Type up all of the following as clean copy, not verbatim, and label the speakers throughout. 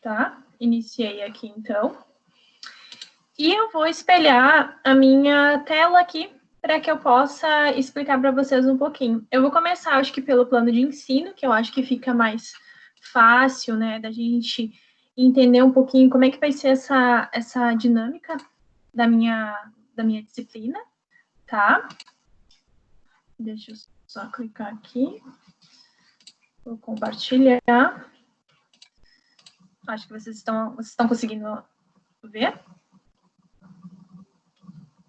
Speaker 1: tá? Iniciei aqui, então. E eu vou espelhar a minha tela aqui para que eu possa explicar para vocês um pouquinho. Eu vou começar, acho que pelo plano de ensino, que eu acho que fica mais fácil, né, da gente entender um pouquinho como é que vai ser essa dinâmica da minha disciplina, tá? Deixa eu só clicar aqui. Vou compartilhar. Acho que vocês estão conseguindo ver.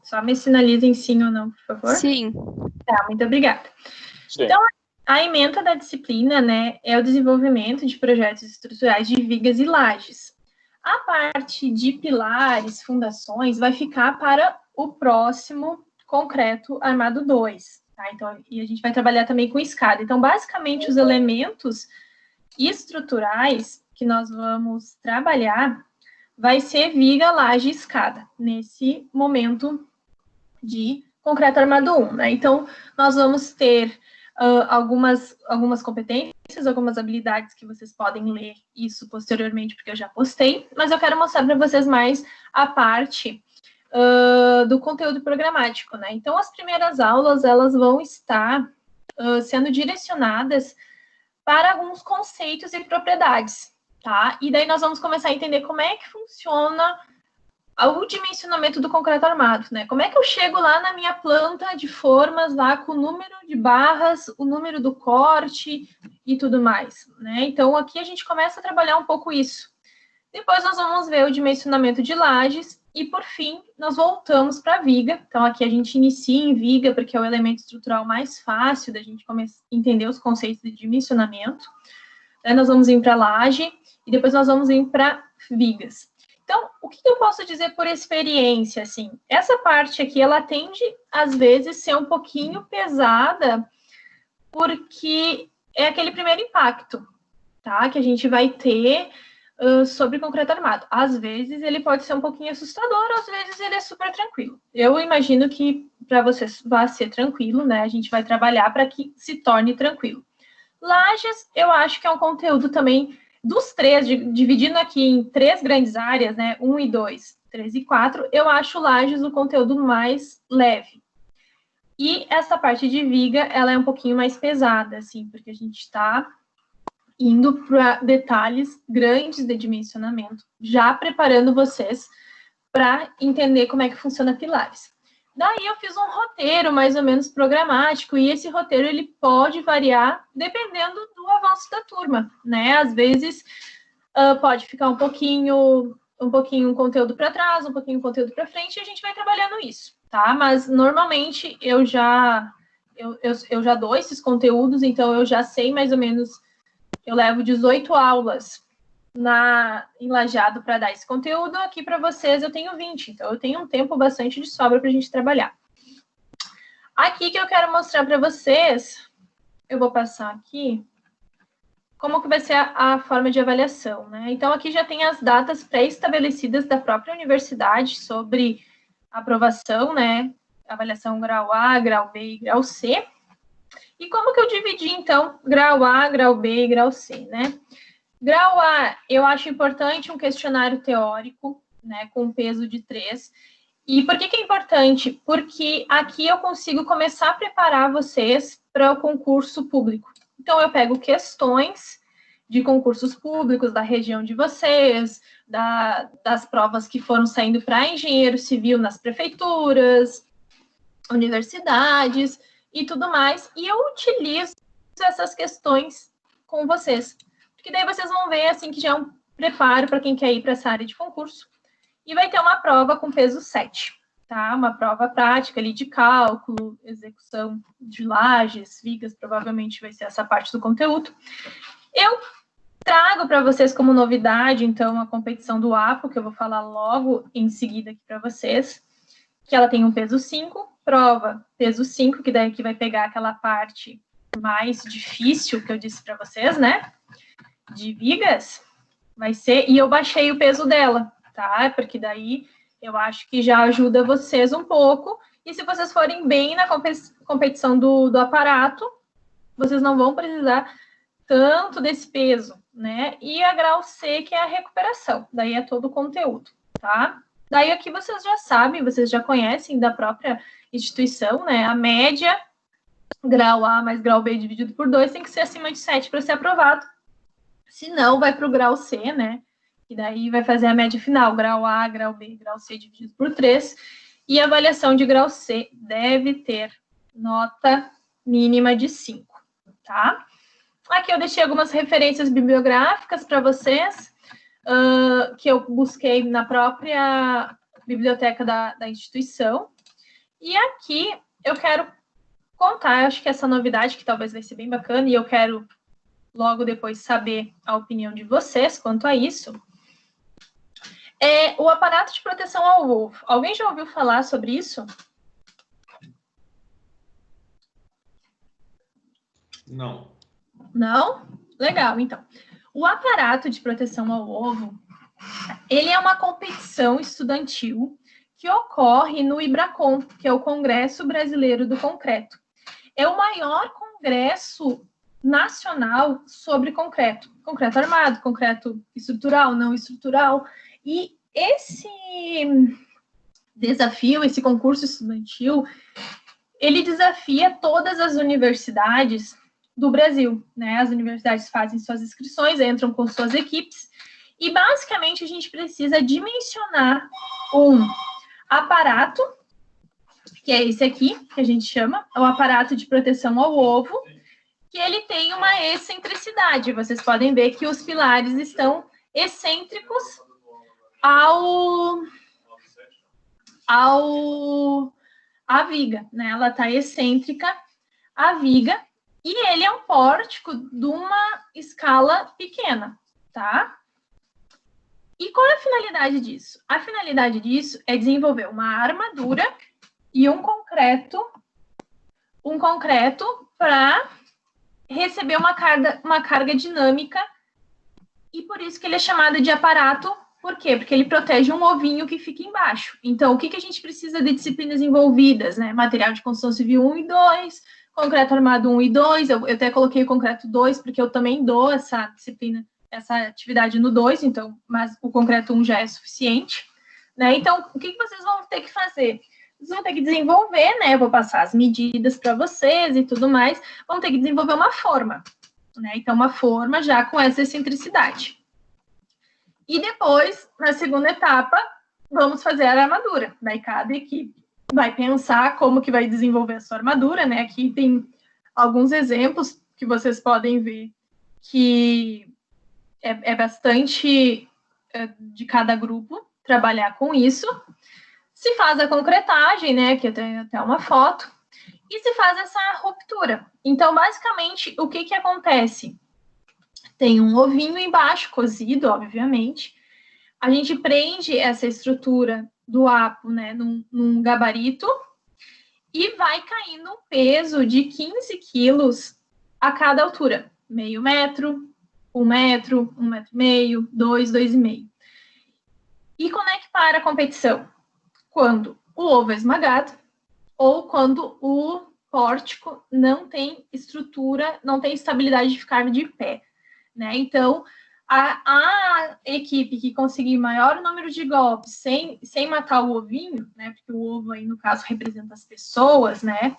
Speaker 1: Só me sinalizem sim ou não, por favor.
Speaker 2: Sim.
Speaker 1: Tá, muito obrigada. Sim. Então, a ementa da disciplina, né, é o desenvolvimento de projetos estruturais de vigas e lajes. A parte de pilares, fundações, vai ficar para o próximo concreto armado 2, tá? Então, e a gente vai trabalhar também com escada. Então, basicamente, os elementos estruturais que nós vamos trabalhar vai ser viga, laje e escada, nesse momento de concreto armado 1, né? Então, nós vamos ter algumas competências, algumas habilidades que vocês podem ler isso posteriormente, porque eu já postei, mas eu quero mostrar para vocês mais a parte do conteúdo programático, né? Então, as primeiras aulas, elas vão estar sendo direcionadas para alguns conceitos e propriedades, tá? E daí nós vamos começar a entender como é que funciona o dimensionamento do concreto armado, né? Como é que eu chego lá na minha planta de formas, lá com o número de barras, o número do corte e tudo mais, né? Então, aqui a gente começa a trabalhar um pouco isso. Depois nós vamos ver o dimensionamento de lajes e, por fim, nós voltamos para a viga. Então, aqui a gente inicia em viga, porque é o elemento estrutural mais fácil da gente entender os conceitos de dimensionamento. Aí nós vamos ir para laje e depois nós vamos ir para vigas. Então, o que eu posso dizer por experiência, assim? Essa parte aqui, ela tende, às vezes, ser um pouquinho pesada, porque é aquele primeiro impacto, tá? Que a gente vai ter sobre concreto armado. Às vezes, ele pode ser um pouquinho assustador, às vezes ele é super tranquilo. Eu imagino que, para vocês, vai ser tranquilo, né? A gente vai trabalhar para que se torne tranquilo. Lajes, eu acho que é um conteúdo também dos três, dividindo aqui em 3 grandes áreas, né, 1 e 2, 3 e 4, eu acho lajes o conteúdo mais leve. E essa parte de viga, ela é um pouquinho mais pesada, assim, porque a gente está indo para detalhes grandes de dimensionamento, já preparando vocês para entender como é que funciona pilares. Daí eu fiz um roteiro mais ou menos programático, e esse roteiro ele pode variar dependendo do avanço da turma, né? Às vezes pode ficar um pouquinho um conteúdo para trás, um pouquinho conteúdo para frente, e a gente vai trabalhando isso, tá? Mas normalmente eu já dou esses conteúdos, então eu já sei mais ou menos, eu levo 18 aulas em Lajeado para dar esse conteúdo. Aqui para vocês eu tenho 20, então eu tenho um tempo bastante de sobra para a gente trabalhar. Aqui que eu quero mostrar para vocês, eu vou passar aqui, como que vai ser a forma de avaliação, né? Então, aqui já tem as datas pré-estabelecidas da própria universidade sobre aprovação, né? Avaliação grau A, grau B e grau C. E como que eu dividi, então, grau A, grau B e grau C, né? Grau A, eu acho importante um questionário teórico, né, com peso de 3. E por que é importante? Porque aqui eu consigo começar a preparar vocês para o concurso público. Então, eu pego questões de concursos públicos da região de vocês, das provas que foram saindo para engenheiro civil nas prefeituras, universidades e tudo mais, e eu utilizo essas questões com vocês. Porque daí vocês vão ver, assim, que já é um preparo para quem quer ir para essa área de concurso. E vai ter uma prova com peso 7, tá? Uma prova prática ali de cálculo, execução de lajes, vigas, provavelmente vai ser essa parte do conteúdo. Eu trago para vocês como novidade, então, a competição do APO, que eu vou falar logo em seguida aqui para vocês, que ela tem um peso 5, prova peso 5, que daí que vai pegar aquela parte mais difícil que eu disse para vocês, né? De vigas, vai ser, e eu baixei o peso dela, tá? Porque daí eu acho que já ajuda vocês um pouco, e se vocês forem bem na competição do aparato, vocês não vão precisar tanto desse peso, né? E a grau C, que é a recuperação, daí é todo o conteúdo, tá? Daí aqui vocês já sabem, vocês já conhecem da própria instituição, né? A média, grau A mais grau B dividido por 2 tem que ser acima de 7 para ser aprovado. Se não, vai para o grau C, né? E daí vai fazer a média final, grau A, grau B, grau C dividido por 3. E a avaliação de grau C deve ter nota mínima de 5, tá? Aqui eu deixei algumas referências bibliográficas para vocês, que eu busquei na própria biblioteca da instituição. E aqui eu quero contar, acho que essa novidade que talvez vai ser bem bacana, e eu quero logo depois saber a opinião de vocês quanto a isso, é o aparato de proteção ao ovo. Alguém já ouviu falar sobre isso?
Speaker 2: Não.
Speaker 1: Não? Legal, então. O aparato de proteção ao ovo, ele é uma competição estudantil que ocorre no IBRACON, que é o Congresso Brasileiro do Concreto. É o maior congresso nacional sobre concreto. Concreto armado, concreto estrutural, não estrutural. E esse desafio, esse concurso estudantil, ele desafia todas as universidades do Brasil, né? As universidades fazem suas inscrições, entram com suas equipes, e basicamente a gente precisa dimensionar um aparato, que é esse aqui, que a gente chama, o aparato de proteção ao ovo, que ele tem uma excentricidade. Vocês podem ver que os pilares estão excêntricos à viga, né? Ela está excêntrica à viga, e ele é um pórtico de uma escala pequena, tá? E qual é a finalidade disso? A finalidade disso é desenvolver uma armadura e um concreto para receber uma carga dinâmica, e por isso que ele é chamado de aparato. Por quê? Porque ele protege um ovinho que fica embaixo. Então, o que a gente precisa de disciplinas envolvidas, né? Material de construção civil 1 e 2, concreto armado 1 e 2, eu até coloquei o concreto 2, porque eu também dou essa disciplina, essa atividade no 2, então, mas o concreto 1 já é suficiente, né? Então, o que vocês vão ter que fazer? Vocês vão ter que desenvolver, né? Eu vou passar as medidas para vocês e tudo mais, vão ter que desenvolver uma forma, né? Então, uma forma já com essa excentricidade. E depois, na segunda etapa, vamos fazer a armadura. Daí cada equipe vai pensar como que vai desenvolver a sua armadura, né? Aqui tem alguns exemplos que vocês podem ver que é bastante de cada grupo trabalhar com isso. Se faz a concretagem, né? Que tem até uma foto. E se faz essa ruptura. Então, basicamente, o que acontece? Tem um ovinho embaixo, cozido, obviamente. A gente prende essa estrutura do apo, né, num gabarito, e vai caindo um peso de 15 quilos a cada altura. Meio metro, 1 metro, 1,5 metro, 2, 2,5. E quando é que para a competição? Quando o ovo é esmagado ou quando o pórtico não tem estrutura, não tem estabilidade de ficar de pé, né? Então, a equipe que conseguir maior número de golpes sem matar o ovinho, né? Porque o ovo aí, no caso, representa as pessoas, né?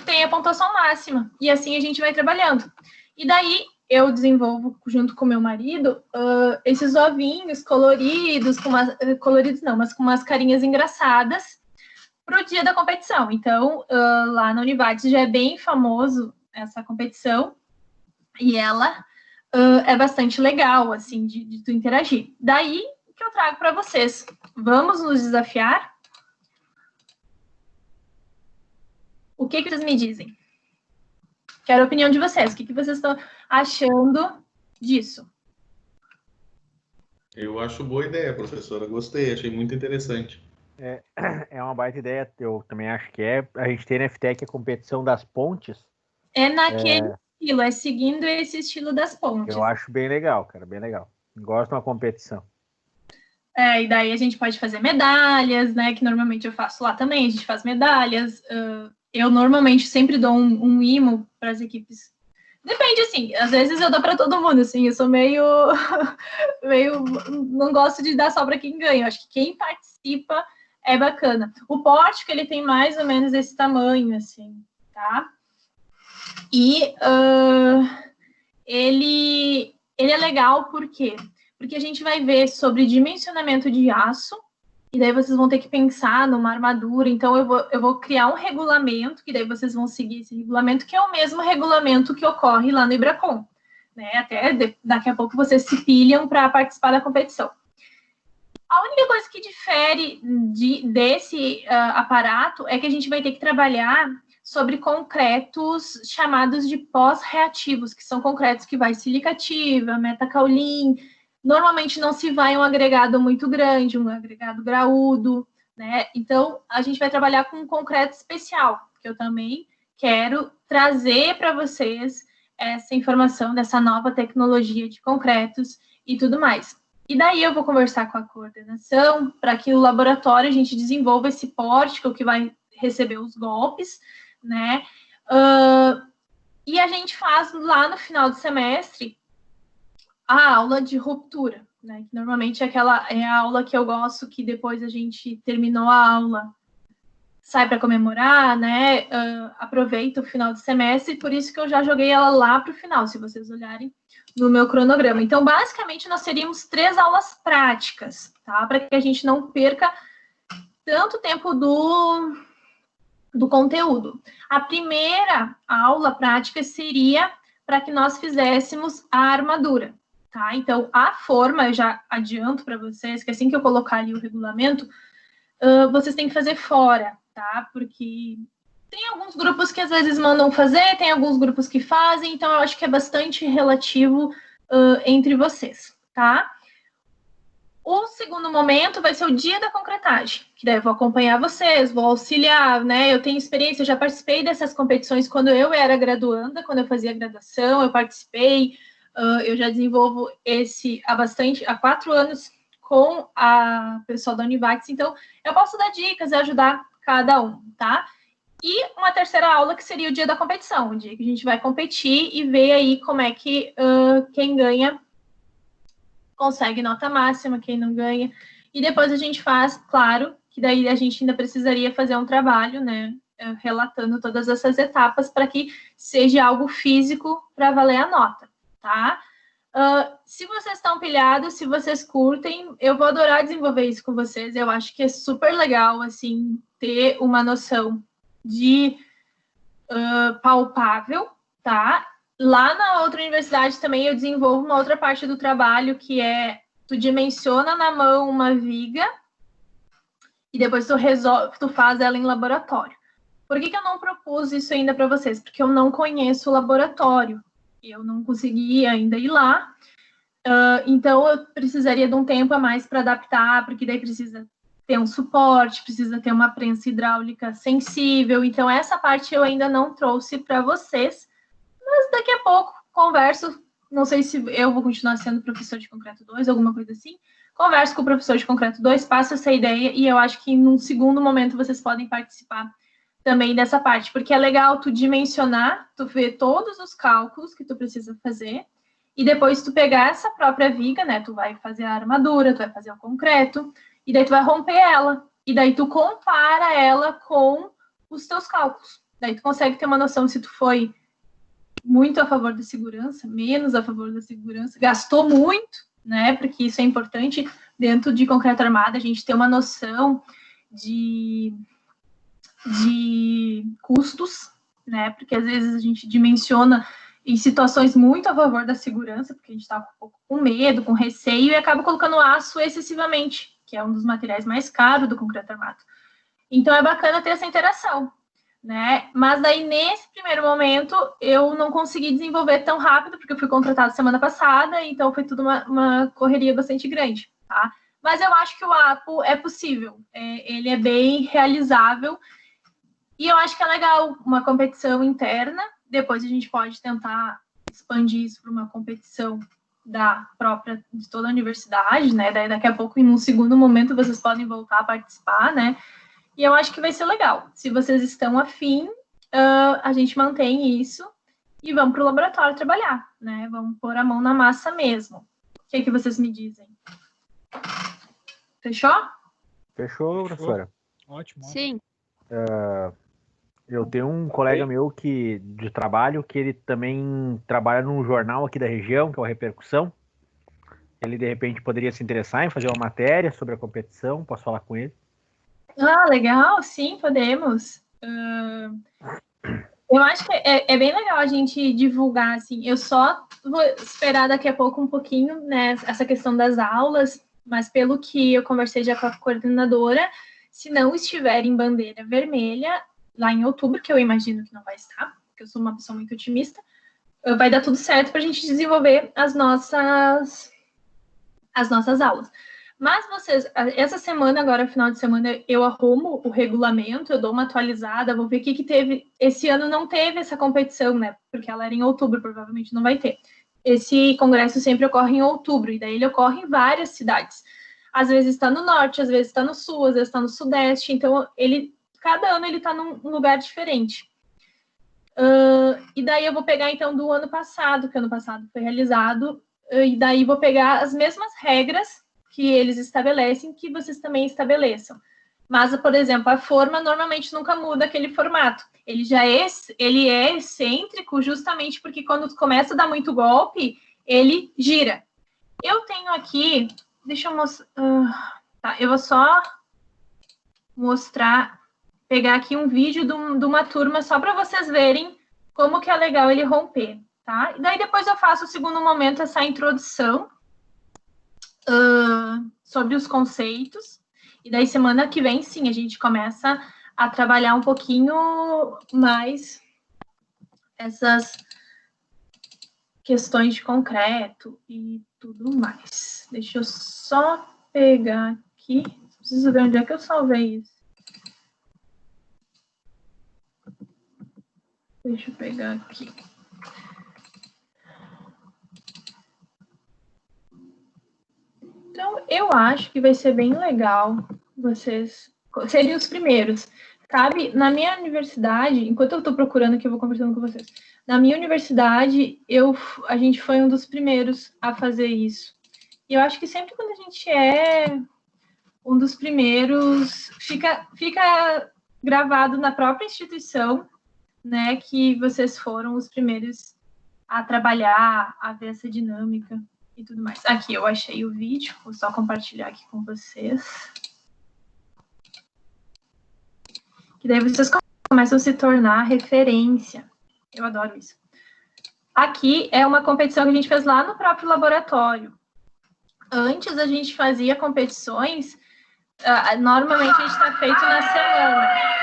Speaker 1: Tem a pontuação máxima. E assim a gente vai trabalhando. E daí eu desenvolvo, junto com meu marido, esses ovinhos coloridos, coloridos não, mas com umas carinhas engraçadas, para o dia da competição. Então, lá na Univates já é bem famoso essa competição, e ela é bastante legal, assim, de tu interagir. Daí que eu trago para vocês. Vamos nos desafiar? O que vocês me dizem? Quero a opinião de vocês. O que vocês estão achando disso?
Speaker 2: Eu acho boa ideia, professora. Gostei, achei muito interessante.
Speaker 3: É uma baita ideia, eu também acho que é. A gente tem na FTEC a competição das pontes.
Speaker 1: É naquele estilo, é seguindo esse estilo das pontes.
Speaker 3: Eu acho bem legal, cara, bem legal. Gosto de uma competição.
Speaker 1: E daí a gente pode fazer medalhas, né, que normalmente eu faço lá também, a gente faz medalhas. Eu normalmente sempre dou um imo para as equipes Depende, assim, às vezes eu dou para todo mundo, assim, eu sou meio, não gosto de dar só para quem ganha, eu acho que quem participa é bacana. O pórtico, ele tem mais ou menos esse tamanho, assim, tá? E ele é legal por quê? Porque a gente vai ver sobre dimensionamento de aço, e daí vocês vão ter que pensar numa armadura. Então, eu vou criar um regulamento, que daí vocês vão seguir esse regulamento, que é o mesmo regulamento que ocorre lá no Ibracon. Né? Até daqui a pouco vocês se pilham para participar da competição. A única coisa que difere desse aparato é que a gente vai ter que trabalhar sobre concretos chamados de pós-reativos, que são concretos que vai silicativa, metacaulim. Normalmente não se vai um agregado muito grande, um agregado graúdo, né? Então, a gente vai trabalhar com um concreto especial, que eu também quero trazer para vocês essa informação dessa nova tecnologia de concretos e tudo mais. E daí eu vou conversar com a coordenação para que o laboratório a gente desenvolva esse pórtico que vai receber os golpes, né? E a gente faz lá no final do semestre a aula de ruptura, né? Que normalmente é a aula que eu gosto, que depois a gente terminou a aula, sai para comemorar, né? Aproveita o final do semestre, por isso que eu já joguei ela lá para o final, se vocês olharem no meu cronograma. Então, basicamente, nós teríamos 3 aulas práticas, tá? Para que a gente não perca tanto tempo do conteúdo. A primeira aula prática seria para que nós fizéssemos a armadura. Tá? Então, a forma, eu já adianto para vocês, que assim que eu colocar ali o regulamento, vocês têm que fazer fora, tá? Porque tem alguns grupos que às vezes mandam fazer, tem alguns grupos que fazem, então eu acho que é bastante relativo entre vocês, tá? O segundo momento vai ser o dia da concretagem, que daí eu vou acompanhar vocês, vou auxiliar, né? Eu tenho experiência, eu já participei dessas competições quando eu era graduanda, quando eu fazia graduação, eu participei. Eu já desenvolvo há 4 anos com a pessoal da Univax, então eu posso dar dicas e ajudar cada um, tá? E uma terceira aula que seria o dia da competição, o dia que a gente vai competir e ver aí como é que quem ganha consegue nota máxima, quem não ganha. E depois a gente faz, claro, que daí a gente ainda precisaria fazer um trabalho, né? Relatando todas essas etapas para que seja algo físico para valer a nota. Tá? Se vocês estão pilhados, se vocês curtem, eu vou adorar desenvolver isso com vocês. Eu acho que é super legal, assim, ter uma noção de palpável, tá? Lá na outra universidade também eu desenvolvo uma outra parte do trabalho, que é, tu dimensiona na mão uma viga e depois tu faz ela em laboratório. Por que eu não propus isso ainda para vocês? Porque eu não conheço o laboratório. Eu não consegui ainda ir lá, então eu precisaria de um tempo a mais para adaptar, porque daí precisa ter um suporte, precisa ter uma prensa hidráulica sensível, então essa parte eu ainda não trouxe para vocês, mas daqui a pouco converso, não sei se eu vou continuar sendo professor de Concreto 2, alguma coisa assim, converso com o professor de Concreto 2, passo essa ideia, e eu acho que num segundo momento vocês podem participar também dessa parte, porque é legal tu dimensionar, tu ver todos os cálculos que tu precisa fazer, e depois tu pegar essa própria viga, né, tu vai fazer a armadura, tu vai fazer o concreto, e daí tu vai romper ela, e daí tu compara ela com os teus cálculos. Daí tu consegue ter uma noção se tu foi muito a favor da segurança, menos a favor da segurança, gastou muito, né, porque isso é importante dentro de concreto armado, a gente ter uma noção de custos, né? Porque às vezes a gente dimensiona em situações muito a favor da segurança, porque a gente está um pouco com medo, com receio, e acaba colocando aço excessivamente, que é um dos materiais mais caros do concreto armado. Então é bacana ter essa interação, né? Mas daí, nesse primeiro momento, eu não consegui desenvolver tão rápido, porque eu fui contratada semana passada, então foi tudo uma correria bastante grande, tá? Mas eu acho que o APO é possível, ele é bem realizável. E eu acho que é legal uma competição interna, depois a gente pode tentar expandir isso para uma competição de toda a universidade, né? Daí daqui a pouco, em um segundo momento, vocês podem voltar a participar, né? E eu acho que vai ser legal. Se vocês estão afim, a gente mantém isso e vamos para o laboratório trabalhar, né? Vamos pôr a mão na massa mesmo. O que vocês me dizem? Fechou?
Speaker 3: Fechou, professora.
Speaker 4: Ótimo.
Speaker 5: Sim.
Speaker 3: Eu tenho um colega meu de trabalho que ele também trabalha num jornal aqui da região, que é o Repercussão. Ele, de repente, poderia se interessar em fazer uma matéria sobre a competição. Posso falar com ele?
Speaker 1: Ah, legal, sim, podemos. Eu acho que é bem legal a gente divulgar, assim. Eu só vou esperar daqui a pouco um pouquinho, né, essa questão das aulas, mas pelo que eu conversei já com a coordenadora, se não estiver em bandeira vermelha, lá em outubro, que eu imagino que não vai estar, porque eu sou uma pessoa muito otimista, vai dar tudo certo para a gente desenvolver as nossas aulas. Mas vocês, essa semana, agora, final de semana, eu arrumo o regulamento, eu dou uma atualizada, vou ver o que teve. Esse ano não teve essa competição, né? Porque ela era em outubro, provavelmente não vai ter. Esse congresso sempre ocorre em outubro, e daí ele ocorre em várias cidades. Às vezes está no norte, às vezes está no sul, às vezes está no sudeste, então cada ano ele está num lugar diferente. E daí eu vou pegar, então, do ano passado, que ano passado foi realizado, e daí vou pegar as mesmas regras que eles estabelecem, que vocês também estabeleçam. Mas, por exemplo, a forma normalmente nunca muda aquele formato. Ele é excêntrico justamente porque quando começa a dar muito golpe, ele gira. Eu tenho aqui, deixa eu mostrar, tá, eu vou só mostrar, pegar aqui um vídeo de uma turma só para vocês verem como que é legal ele romper, tá? E daí depois eu faço o segundo momento, essa introdução sobre os conceitos, e daí semana que vem, sim, a gente começa a trabalhar um pouquinho mais essas questões de concreto e tudo mais. Deixa eu só pegar aqui, preciso ver onde é que eu salvei isso. Deixa eu pegar aqui. Então, eu acho que vai ser bem legal vocês serem os primeiros. Sabe, na minha universidade, enquanto eu estou procurando aqui, eu vou conversando com vocês. Na minha universidade, a gente foi um dos primeiros a fazer isso. E eu acho que sempre quando a gente é um dos primeiros, fica gravado na própria instituição, né, que vocês foram os primeiros a trabalhar, a ver essa dinâmica e tudo mais. Aqui, eu achei o vídeo, vou só compartilhar aqui com vocês. Que daí vocês começam a se tornar referência. Eu adoro isso. Aqui é uma competição que a gente fez lá no próprio laboratório. Antes a gente fazia competições, normalmente a gente está feito na semana.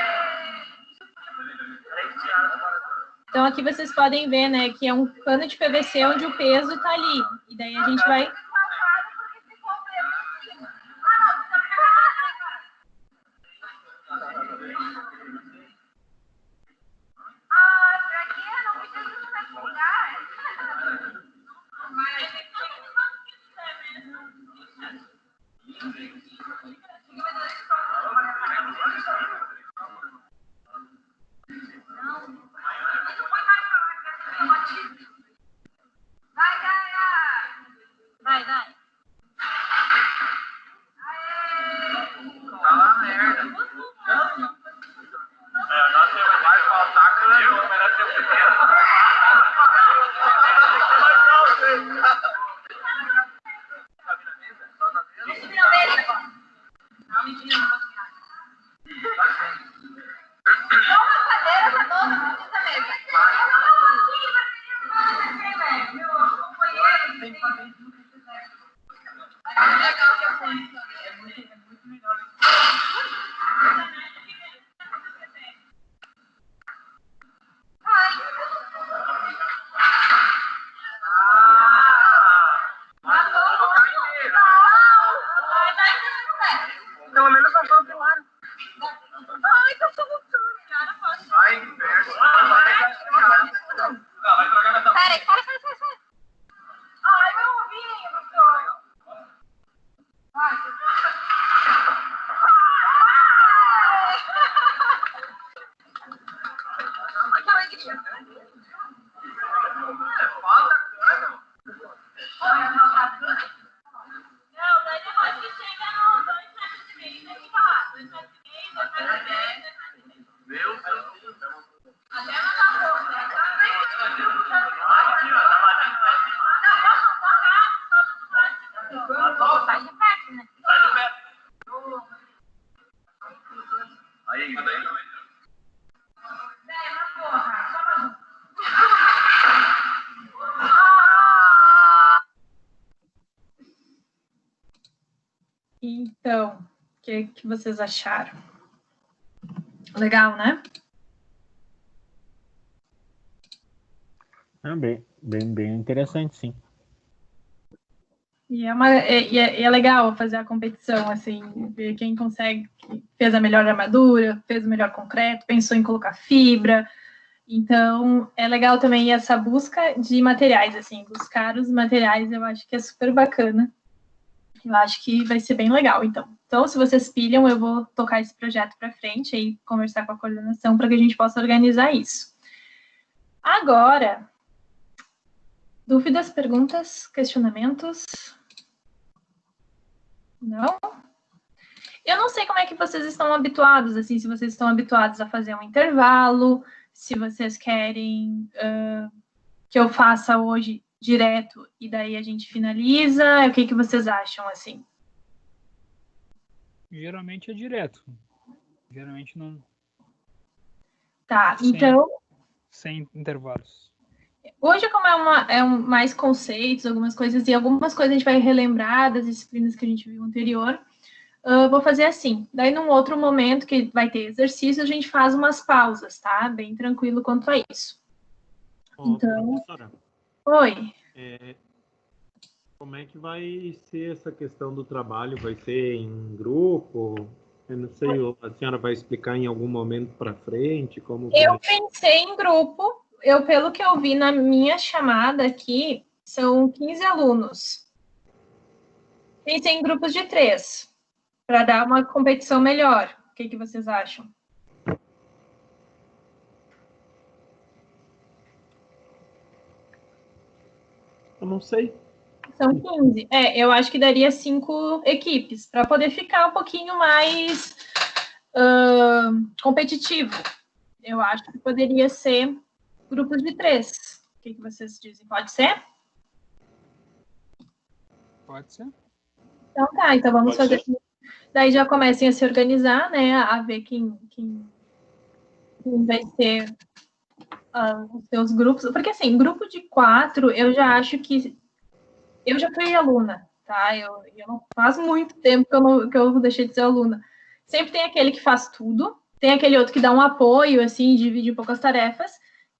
Speaker 1: Então aqui vocês podem ver, né, que é um cano de PVC onde o peso está ali. E daí a gente vai... Vai. Pelo menos não foi pro lado. Ai, que eu tô voltando, cara. Vai, inverso. Vai trocar nessa. Peraí. Ai, meu ouvinho, doutor. Vai. Que alegria. Então, o que vocês acharam? Legal, né?
Speaker 3: Bem interessante, sim.
Speaker 1: E é legal fazer a competição, assim, ver quem consegue, fez a melhor armadura, fez o melhor concreto, pensou em colocar fibra. Então, é legal também essa busca de materiais, assim, buscar os materiais, eu acho que é super bacana. Eu acho que vai ser bem legal, então. Então, se vocês pilham, eu vou tocar esse projeto para frente e conversar com a coordenação para que a gente possa organizar isso. Agora, dúvidas, perguntas, questionamentos? Não? Eu não sei como é que vocês estão habituados, assim, se vocês estão habituados a fazer um intervalo, se vocês querem que eu faça hoje direto e daí a gente finaliza, o que vocês acham, assim?
Speaker 4: Geralmente é direto. Geralmente não...
Speaker 1: Tá, então...
Speaker 4: Sem intervalos.
Speaker 1: Hoje, como mais conceitos, algumas coisas, e algumas coisas a gente vai relembrar das disciplinas que a gente viu anterior, vou fazer assim. Daí, num outro momento que vai ter exercício, a gente faz umas pausas, tá? Bem tranquilo quanto a isso. Então,
Speaker 2: professora,
Speaker 1: oi.
Speaker 2: Como é que vai ser essa questão do trabalho? Vai ser em grupo? Eu não sei, a senhora vai explicar em algum momento para frente como
Speaker 1: Eu pensei em grupo. Pelo que eu vi na minha chamada aqui, são 15 alunos. Pensei em grupos de 3, para dar uma competição melhor. O que vocês acham?
Speaker 2: Eu não sei.
Speaker 1: São 15. Eu acho que daria 5 equipes, para poder ficar um pouquinho mais competitivo. Eu acho que poderia ser grupos de 3. O que vocês dizem? Pode ser?
Speaker 4: Pode ser.
Speaker 1: Então tá, então vamos fazer. Daí já comecem a se organizar, né? A ver quem vai ser os seus grupos. Porque assim, grupo de 4, eu já acho que. Eu já fui aluna, tá? Eu não faz muito tempo que eu deixei de ser aluna. Sempre tem aquele que faz tudo, tem aquele outro que dá um apoio, assim, divide um pouco as tarefas,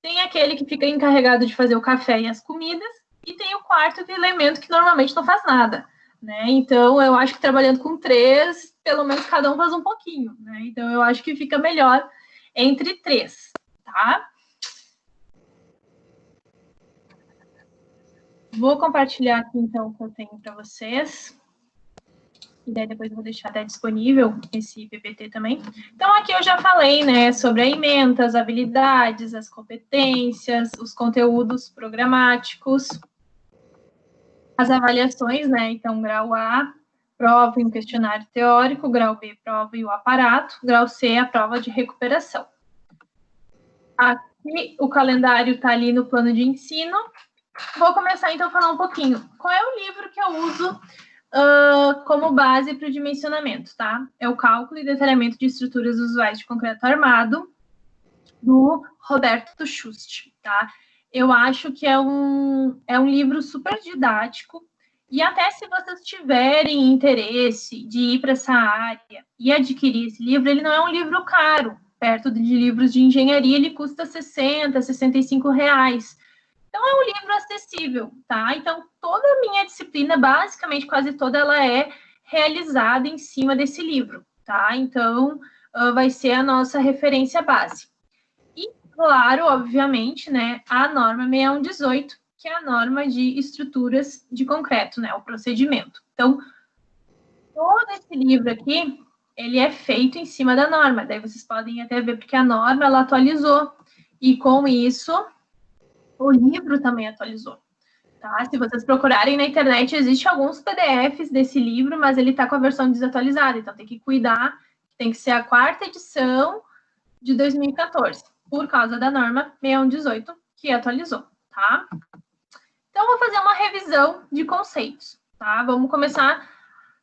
Speaker 1: tem aquele que fica encarregado de fazer o café e as comidas, e tem o quarto elemento que normalmente não faz nada, né? Então, eu acho que trabalhando com 3, pelo menos cada um faz um pouquinho, né? Então, eu acho que fica melhor entre 3, tá? Vou compartilhar aqui, então, o que eu tenho para vocês. E daí depois eu vou deixar até disponível esse PPT também. Então, aqui eu já falei, né, sobre a ementa, as habilidades, as competências, os conteúdos programáticos, as avaliações, né, então, grau A, prova e um questionário teórico, grau B, prova e o aparato, grau C, a prova de recuperação. Aqui, o calendário está ali no plano de ensino. Vou começar, então, a falar um pouquinho. Qual é o livro que eu uso como base para o dimensionamento, tá? É o Cálculo e Detalhamento de Estruturas Usuais de Concreto Armado, do Roberto Schust, tá? Eu acho que é um livro super didático, e até se vocês tiverem interesse de ir para essa área e adquirir esse livro, ele não é um livro caro, perto de livros de engenharia, ele custa R$60, R$65. Então, é um livro acessível, tá? Então, toda a minha disciplina, basicamente quase toda, ela é realizada em cima desse livro, tá? Então, vai ser a nossa referência base. E, claro, obviamente, né, a norma 6118, que é a norma de estruturas de concreto, né, o procedimento. Então, todo esse livro aqui, ele é feito em cima da norma. Daí vocês podem até ver, porque a norma, ela atualizou. E, com isso, o livro também atualizou, tá? Se vocês procurarem na internet, existem alguns PDFs desse livro, mas ele está com a versão desatualizada, então tem que cuidar, tem que ser a 4ª edição de 2014, por causa da norma 6118, que atualizou, tá? Então, vou fazer uma revisão de conceitos, tá? Vamos começar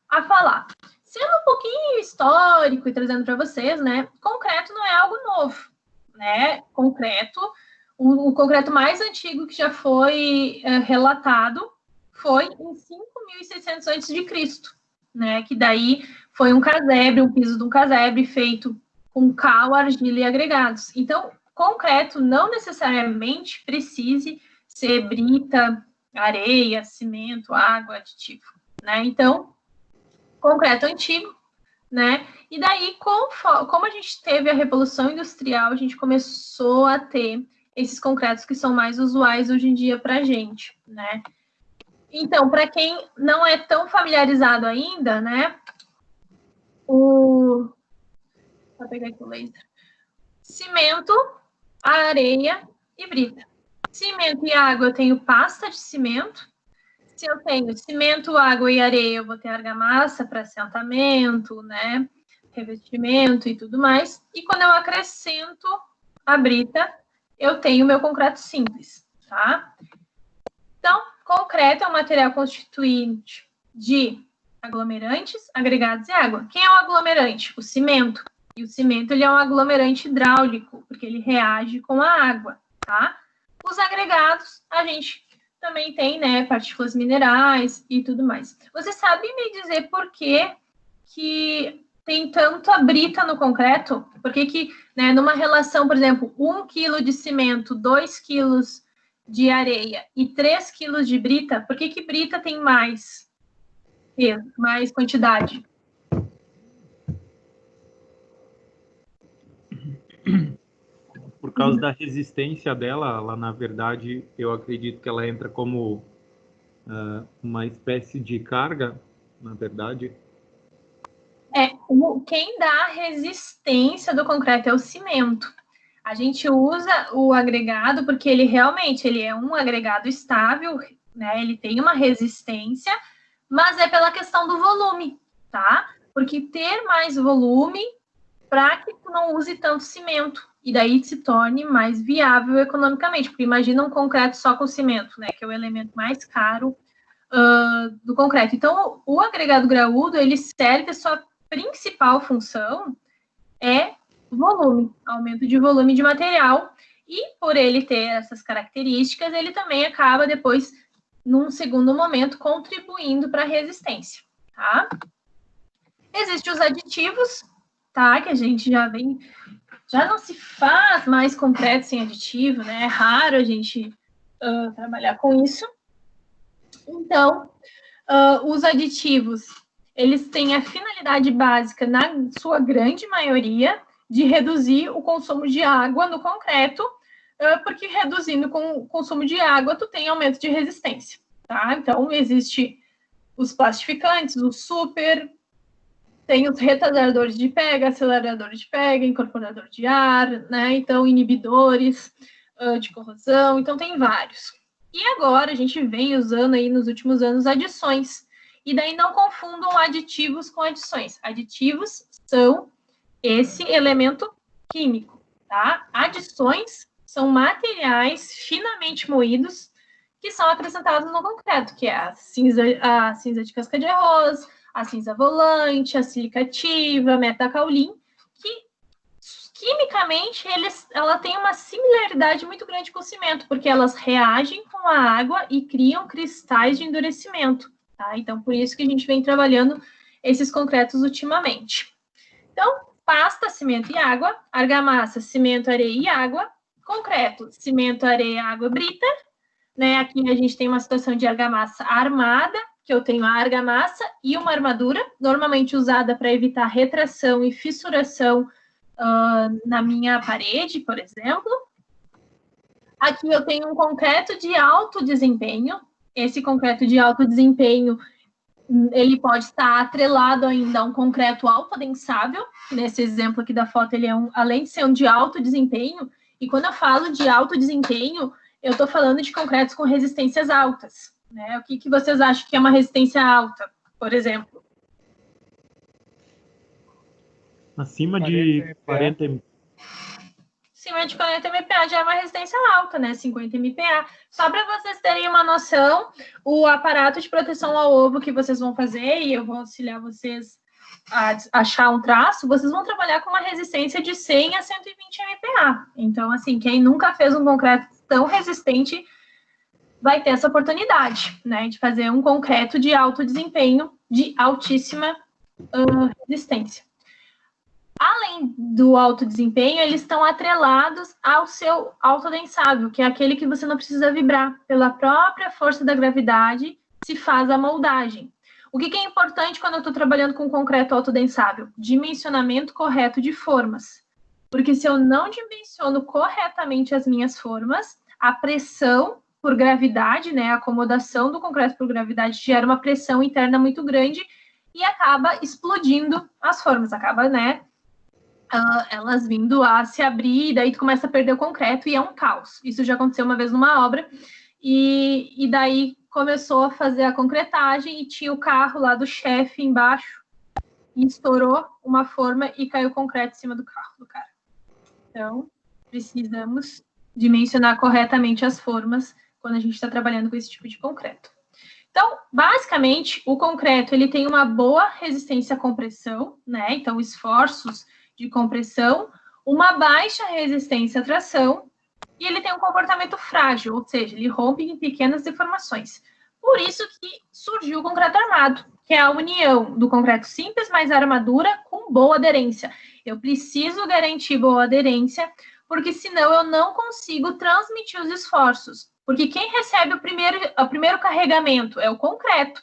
Speaker 1: a falar. Sendo um pouquinho histórico e trazendo para vocês, né? Concreto não é algo novo, né? O concreto mais antigo que já foi relatado foi em 5.600 a.C., né? Que daí foi um casebre, um piso de um casebre feito com cal, argila e agregados. Então, concreto não necessariamente precise ser brita, areia, cimento, água, aditivo, né? Então, concreto antigo, né? E daí, como a gente teve a Revolução Industrial, a gente começou a ter esses concretos que são mais usuais hoje em dia para a gente, né? Então, para quem não é tão familiarizado ainda, né? Vou pegar aqui o laser. Cimento, areia e brita. Cimento e água, eu tenho pasta de cimento. Se eu tenho cimento, água e areia, eu vou ter argamassa para assentamento, né? Revestimento e tudo mais. E quando eu acrescento a brita, eu tenho meu concreto simples, tá? Então, concreto é um material constituinte de aglomerantes, agregados e água. Quem é o aglomerante? O cimento. E o cimento, ele é um aglomerante hidráulico, porque ele reage com a água, tá? Os agregados, a gente também tem, né, partículas minerais e tudo mais. Você sabe me dizer por que tem tanta brita no concreto? Por que, né, numa relação, por exemplo, 1 quilo de cimento, 2 quilos de areia e 3 quilos de brita, por que brita tem mais peso, mais quantidade?
Speaker 2: Por causa da resistência dela, ela, na verdade, eu acredito que ela entra como uma espécie de carga, na verdade.
Speaker 1: Quem dá a resistência do concreto é o cimento. A gente usa o agregado porque ele realmente é um agregado estável, né? Ele tem uma resistência, mas é pela questão do volume, tá? Porque ter mais volume para que tu não use tanto cimento e daí se torne mais viável economicamente. Porque imagina um concreto só com cimento, né? Que é o elemento mais caro do concreto. Então, o agregado graúdo, ele serve, a sua principal função é volume, aumento de volume de material, e por ele ter essas características, ele também acaba depois, num segundo momento, contribuindo para a resistência, tá? Existem os aditivos, tá? Que a gente já não se faz mais concreto sem aditivo, né? É raro a gente trabalhar com isso. Então, os aditivos, eles têm a finalidade básica, na sua grande maioria, de reduzir o consumo de água no concreto, porque reduzindo o consumo de água, tu tem aumento de resistência, tá? Então, existe os plastificantes, o super, tem os retardadores de pega, aceleradores de pega, incorporador de ar, né? Então, inibidores de corrosão, então tem vários. E agora, a gente vem usando aí nos últimos anos adições, e daí não confundam aditivos com adições. Aditivos são esse elemento químico, tá? Adições são materiais finamente moídos que são acrescentados no concreto, que é a cinza de casca de arroz, a cinza volante, a silicativa, metacaulim, que quimicamente ela tem uma similaridade muito grande com o cimento, porque elas reagem com a água e criam cristais de endurecimento, tá? Então, por isso que a gente vem trabalhando esses concretos ultimamente. Então, pasta, cimento e água, argamassa, cimento, areia e água, concreto, cimento, areia, água, brita, né? Aqui a gente tem uma situação de argamassa armada, que eu tenho a argamassa e uma armadura, normalmente usada para evitar retração e fissuração na minha parede, por exemplo. Aqui eu tenho um concreto de alto desempenho. Esse concreto de alto desempenho, ele pode estar atrelado ainda a um concreto autoadensável. Nesse exemplo aqui da foto, ele além de ser um de alto desempenho, e quando eu falo de alto desempenho, eu estou falando de concretos com resistências altas, né? O que vocês acham que é uma resistência alta, por exemplo?
Speaker 2: Acima de 40 MPa.
Speaker 1: Acima de 40 MPa já é uma resistência alta, né? 50 MPa. Só para vocês terem uma noção, o aparato de proteção ao ovo que vocês vão fazer, e eu vou auxiliar vocês a achar um traço, vocês vão trabalhar com uma resistência de 100 a 120 MPa. Então, assim, quem nunca fez um concreto tão resistente vai ter essa oportunidade, né? De fazer um concreto de alto desempenho de altíssima resistência. Além do alto desempenho, eles estão atrelados ao seu autodensável, que é aquele que você não precisa vibrar. Pela própria força da gravidade, se faz a moldagem. O que é importante quando eu estou trabalhando com concreto autodensável? Dimensionamento correto de formas. Porque se eu não dimensiono corretamente as minhas formas, a pressão por gravidade, né, a acomodação do concreto por gravidade gera uma pressão interna muito grande e acaba explodindo as formas, acaba, né, elas vindo a se abrir, e daí tu começa a perder o concreto e é um caos. Isso já aconteceu uma vez numa obra, e daí começou a fazer a concretagem e tinha o carro lá do chefe embaixo e estourou uma forma e caiu concreto em cima do carro do cara. Então, precisamos dimensionar corretamente as formas quando a gente está trabalhando com esse tipo de concreto. Então, basicamente, o concreto ele tem uma boa resistência à compressão, né? Então, esforços de compressão, uma baixa resistência à tração, e ele tem um comportamento frágil, ou seja, ele rompe em pequenas deformações. Por isso que surgiu o concreto armado, que é a união do concreto simples mais a armadura com boa aderência. Eu preciso garantir boa aderência, porque senão eu não consigo transmitir os esforços. Porque quem recebe o primeiro carregamento é o concreto.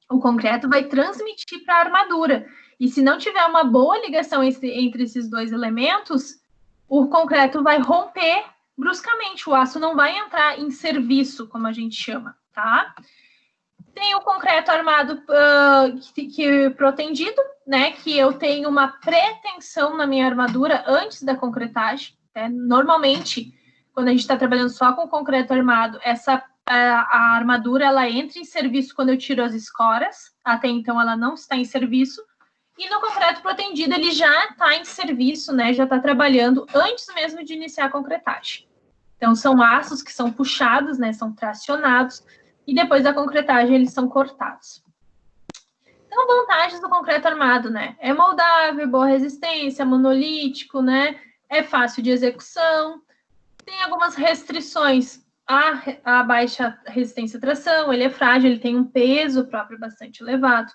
Speaker 1: O concreto vai transmitir para a armadura. E se não tiver uma boa ligação entre esses dois elementos, o concreto vai romper bruscamente. O aço não vai entrar em serviço, como a gente chama, tá? Tem o concreto armado protendido, né? Que eu tenho uma pretensão na minha armadura antes da concretagem. Né? Normalmente, quando a gente está trabalhando só com concreto armado, a armadura ela entra em serviço quando eu tiro as escoras. Até então, ela não está em serviço. E no concreto protendido, ele já está em serviço, né? Já está trabalhando antes mesmo de iniciar a concretagem. Então, são aços que são puxados, né? São tracionados. E depois da concretagem, eles são cortados. Então, vantagens do concreto armado, né? É moldável, boa resistência, monolítico, né? É fácil de execução. Tem algumas restrições. A baixa resistência à tração, ele é frágil, ele tem um peso próprio bastante elevado.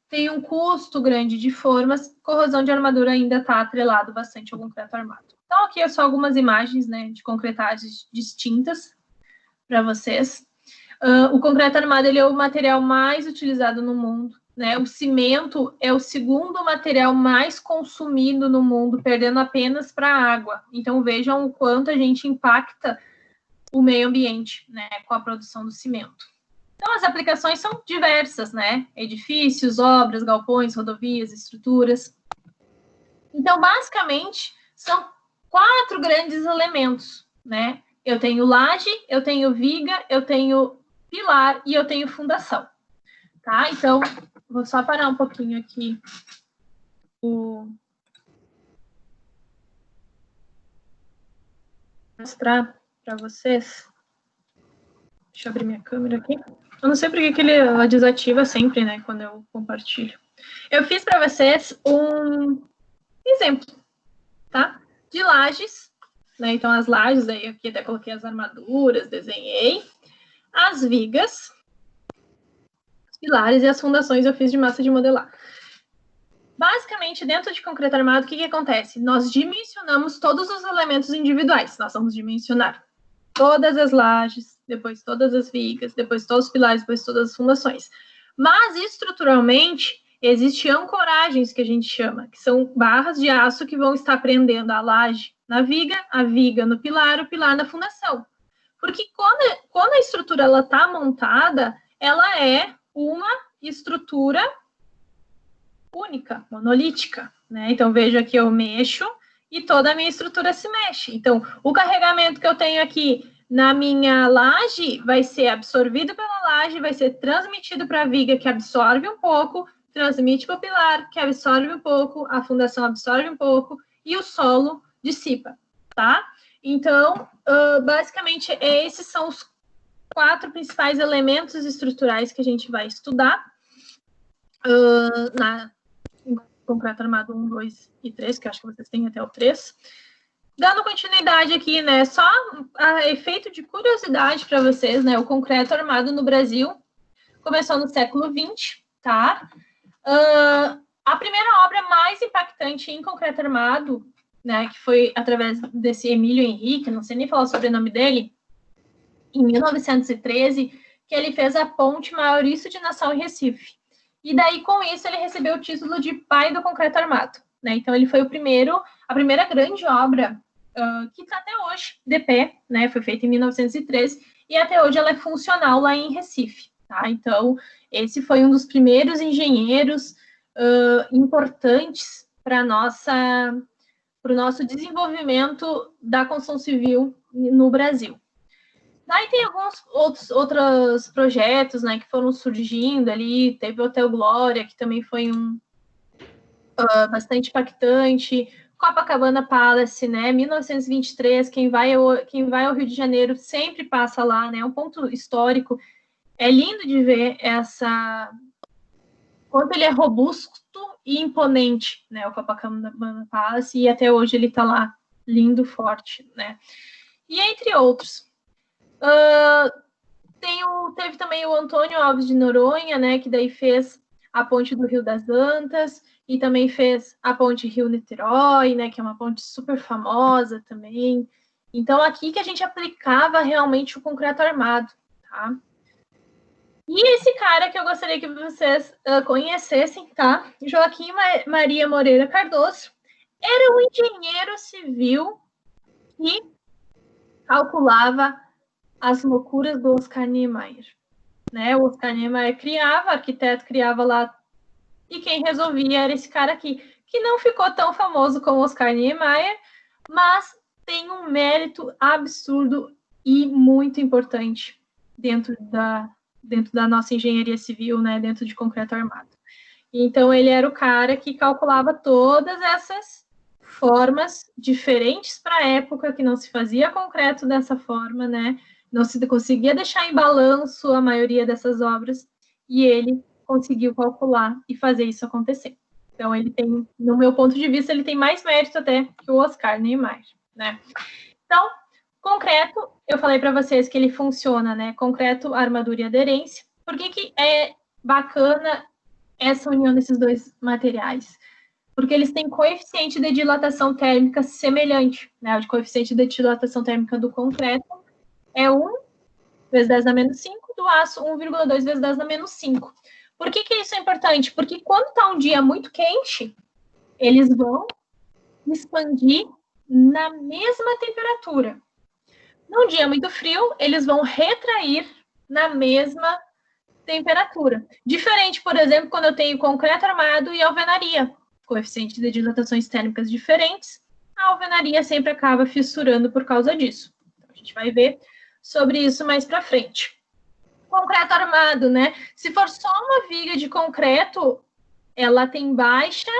Speaker 1: Tem um custo grande de formas, corrosão de armadura ainda está atrelado bastante ao concreto armado. Então, aqui é só algumas imagens, né, de concretagens distintas para vocês. O concreto armado ele é o material mais utilizado no mundo, né? O cimento é o segundo material mais consumido no mundo, perdendo apenas para a água. Então, vejam o quanto a gente impacta o meio ambiente, né, com a produção do cimento. Então, as aplicações são diversas, né? Edifícios, obras, galpões, rodovias, estruturas. Então, basicamente, são 4 grandes elementos, né? Eu tenho laje, eu tenho viga, eu tenho pilar e eu tenho fundação, tá? Então, vou só parar um pouquinho aqui mostrar para vocês. Deixa eu abrir minha câmera aqui. Eu não sei porque que ela desativa sempre, né, quando eu compartilho. Eu fiz para vocês um exemplo, tá? De lajes, né? Então, as lajes, aí aqui até coloquei as armaduras, desenhei. As vigas, os pilares e as fundações eu fiz de massa de modelar. Basicamente, dentro de concreto armado, o que acontece? Nós dimensionamos todos os elementos individuais. Nós vamos dimensionar todas as lajes, depois todas as vigas, depois todos os pilares, depois todas as fundações. Mas, estruturalmente, existem ancoragens, que a gente chama, que são barras de aço que vão estar prendendo a laje na viga, a viga no pilar, o pilar na fundação. Porque quando a estrutura está montada, ela é uma estrutura única, monolítica, né? Então, veja que eu mexo e toda a minha estrutura se mexe. Então, o carregamento que eu tenho aqui na minha laje vai ser absorvido pela laje, vai ser transmitido para a viga, que absorve um pouco, transmite para o pilar, que absorve um pouco, a fundação absorve um pouco e o solo dissipa, tá? Então, basicamente, esses são os 4 principais elementos estruturais que a gente vai estudar em concreto armado 1, 2 e 3, que eu acho que vocês têm até o 3. Dando continuidade aqui, né, só a efeito de curiosidade para vocês, né, o concreto armado no Brasil começou no século XX, tá? A primeira obra mais impactante em concreto armado, né, que foi através desse Emílio Henrique, não sei nem falar o sobrenome dele, em 1913, que ele fez a ponte Maurício de Nassau em Recife. E daí, com isso, ele recebeu o título de pai do concreto armado, né? Então, ele foi a primeira grande obra que está até hoje de pé, né? Foi feita em 1913 e até hoje ela é funcional lá em Recife, tá? Então, esse foi um dos primeiros engenheiros importantes para o nosso desenvolvimento da construção civil no Brasil. Daí tem alguns outros projetos, né, que foram surgindo ali, teve o Hotel Glória, que também foi bastante impactante, Copacabana Palace, né, 1923, quem vai ao Rio de Janeiro sempre passa lá, né, é um ponto histórico, é lindo de ver quanto ele é robusto e imponente, né, o Copacabana Palace, e até hoje ele está lá, lindo, forte, né, e entre outros. Teve também o Antônio Alves de Noronha, né, que daí fez a ponte do Rio das Antas, e também fez a ponte Rio-Niterói, né, que é uma ponte super famosa também. Então, aqui que a gente aplicava realmente o concreto armado, tá? E esse cara que eu gostaria que vocês conhecessem, tá? Joaquim Maria Moreira Cardoso, era um engenheiro civil que calculava as loucuras do Oscar Niemeyer, né? O Oscar Niemeyer arquiteto criava lá, e quem resolvia era esse cara aqui, que não ficou tão famoso como Oscar Niemeyer, mas tem um mérito absurdo e muito importante dentro da nossa engenharia civil, né? Dentro de concreto armado. Então, ele era o cara que calculava todas essas formas diferentes para a época, que não se fazia concreto dessa forma, né? Não se conseguia deixar em balanço a maioria dessas obras, e ele conseguiu calcular e fazer isso acontecer. Então, ele tem, no meu ponto de vista, ele tem mais mérito até que o Oscar Niemeyer, né? Então, concreto, eu falei para vocês que ele funciona, né? Concreto, armadura e aderência. Por que é bacana essa união desses dois materiais? Porque eles têm coeficiente de dilatação térmica semelhante, né? O coeficiente de dilatação térmica do concreto é 1 vezes 10 na menos 5, do aço 1,2 vezes 10 na menos 5. Por que isso é importante? Porque quando está um dia muito quente, eles vão expandir na mesma temperatura. Num dia muito frio, eles vão retrair na mesma temperatura. Diferente, por exemplo, quando eu tenho concreto armado e alvenaria. Coeficientes de dilatações térmicas diferentes, a alvenaria sempre acaba fissurando por causa disso. Então, a gente vai ver sobre isso mais para frente. Concreto armado, né? Se for só uma viga de concreto, ela tem baixa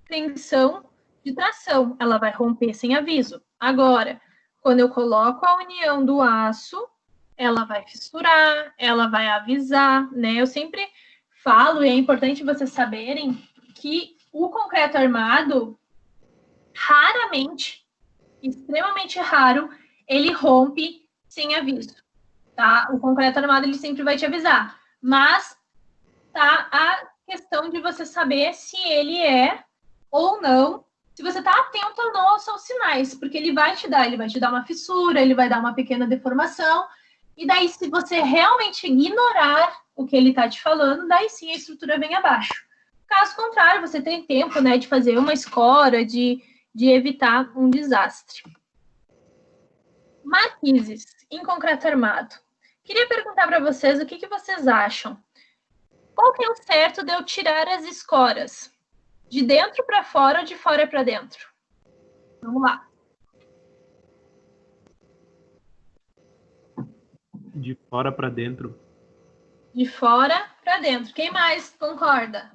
Speaker 1: tensão de tração, ela vai romper sem aviso. Agora, quando eu coloco a união do aço, ela vai fissurar, ela vai avisar, né? Eu sempre falo, e é importante vocês saberem, que o concreto armado, raramente, extremamente raro, ele rompe sem aviso, tá? O concreto armado, ele sempre vai te avisar, mas tá a questão de você saber se ele é ou não, se você tá atento ou não aos seus sinais, porque ele vai te dar uma fissura, ele vai dar uma pequena deformação, e daí, se você realmente ignorar o que ele tá te falando, daí sim a estrutura vem abaixo. Caso contrário, você tem tempo, né, de fazer uma escora, de evitar um desastre. Matizes em concreto armado. Queria perguntar para vocês o que vocês acham. Qual que é o certo de eu tirar as escoras? De dentro para fora ou de fora para dentro? Vamos lá.
Speaker 2: De fora para dentro.
Speaker 1: De fora para dentro. Quem mais concorda?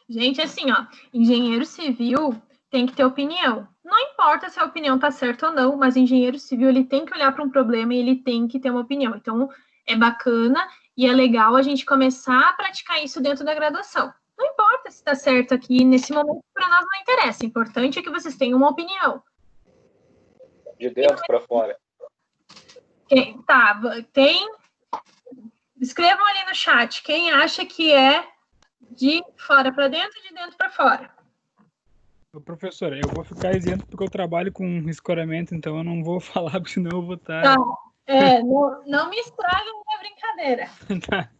Speaker 1: Gente, assim, ó, engenheiro civil tem que ter opinião. Não importa se a opinião tá certa ou não, mas engenheiro civil, ele tem que olhar para um problema e ele tem que ter uma opinião. Então, é bacana e é legal a gente começar a praticar isso dentro da graduação. Não importa se está certo aqui, nesse momento, para nós não interessa. O importante é que vocês tenham uma opinião.
Speaker 5: De dentro para fora.
Speaker 1: Tá, tem... Escrevam ali no chat quem acha que é de fora para dentro e de dentro para fora.
Speaker 4: Professora, eu vou ficar isento porque eu trabalho com escoramento, então eu não vou falar, porque senão eu vou estar...
Speaker 1: Tá. Não me estraga a minha brincadeira.
Speaker 4: Tá.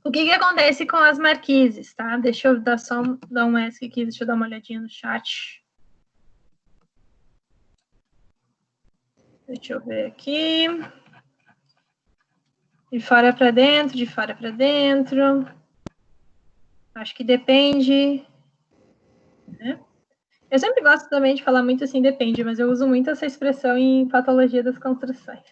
Speaker 1: O que acontece com as marquises, tá? Deixa eu dar um ESC aqui, deixa eu dar uma olhadinha no chat. Deixa eu ver aqui. De fora para dentro, de fora para dentro. Acho que depende, né? Eu sempre gosto também de falar muito assim, depende, mas eu uso muito essa expressão em patologia das construções.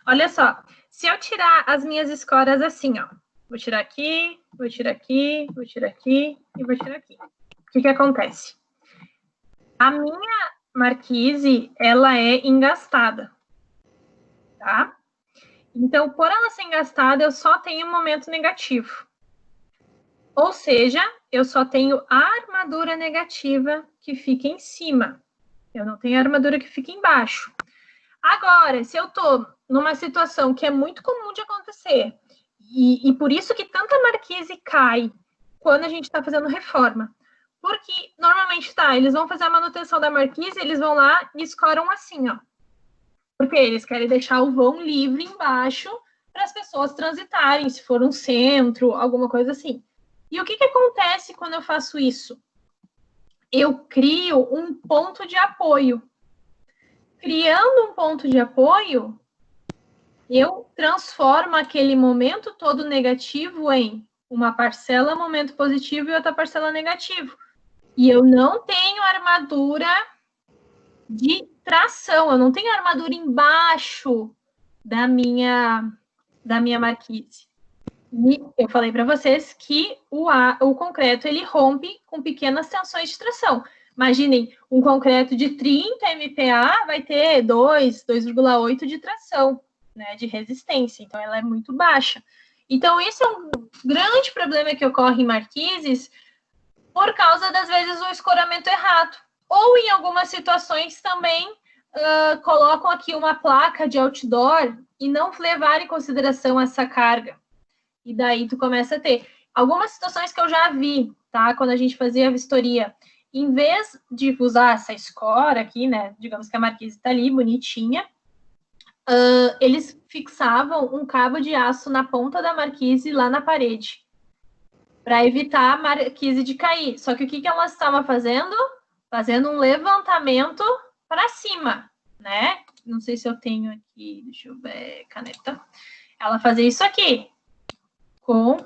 Speaker 1: Olha só, se eu tirar as minhas escoras assim, ó, vou tirar aqui, vou tirar aqui, vou tirar aqui e vou tirar aqui. O que acontece? A minha marquise, ela é engastada, tá? Então, por ela ser engastada, eu só tenho um momento negativo. Ou seja, eu só tenho a armadura negativa que fica em cima. Eu não tenho a armadura que fica embaixo. Agora, se eu estou numa situação que é muito comum de acontecer, e por isso que tanta marquise cai quando a gente está fazendo reforma, porque normalmente eles vão fazer a manutenção da marquise, eles vão lá e escoram assim, ó. Porque eles querem deixar o vão livre embaixo para as pessoas transitarem, se for um centro, alguma coisa assim. E o que acontece quando eu faço isso? Eu crio um ponto de apoio. Criando um ponto de apoio, eu transformo aquele momento todo negativo em uma parcela momento positivo e outra parcela negativo. E eu não tenho armadura de tração, eu não tenho armadura embaixo da minha marquise. E eu falei para vocês que o concreto ele rompe com pequenas tensões de tração. Imaginem, um concreto de 30 MPa vai ter 2,8 de tração, né, de resistência. Então, ela é muito baixa. Então, esse é um grande problema que ocorre em marquises por causa, das vezes, do escoramento errado. Ou, em algumas situações, também colocam aqui uma placa de outdoor e não levar em consideração essa carga. E daí tu começa a ter algumas situações que eu já vi, tá? Quando a gente fazia a vistoria, em vez de usar essa escora aqui, né? Digamos que a marquise está ali, bonitinha, eles fixavam um cabo de aço na ponta da marquise lá na parede, para evitar a marquise de cair. Só que o que elas estavam fazendo? Fazendo um levantamento para cima, né? Não sei se eu tenho aqui, deixa eu ver, caneta. Ela fazia isso aqui. Com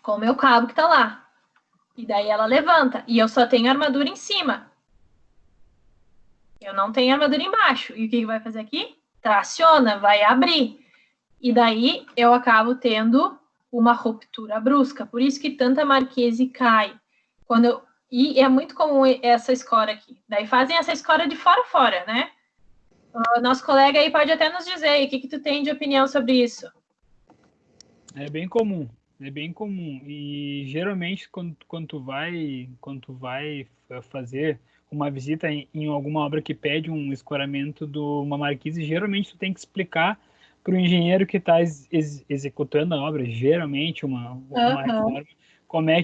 Speaker 1: o meu cabo que tá lá. E daí ela levanta. E eu só tenho armadura em cima. Eu não tenho armadura embaixo. E o que vai fazer aqui? Traciona, vai abrir. E daí eu acabo tendo uma ruptura brusca. Por isso que tanta marquise cai. E é muito comum essa escora aqui. Daí fazem essa escora de fora a fora, né? O nosso colega aí pode até nos dizer o que tu tem de opinião sobre isso.
Speaker 4: É bem comum. E geralmente quando tu vai fazer uma visita em alguma obra que pede um escoramento de uma marquise, geralmente tu tem que explicar para o engenheiro que está executando a obra, geralmente uma reforma, como é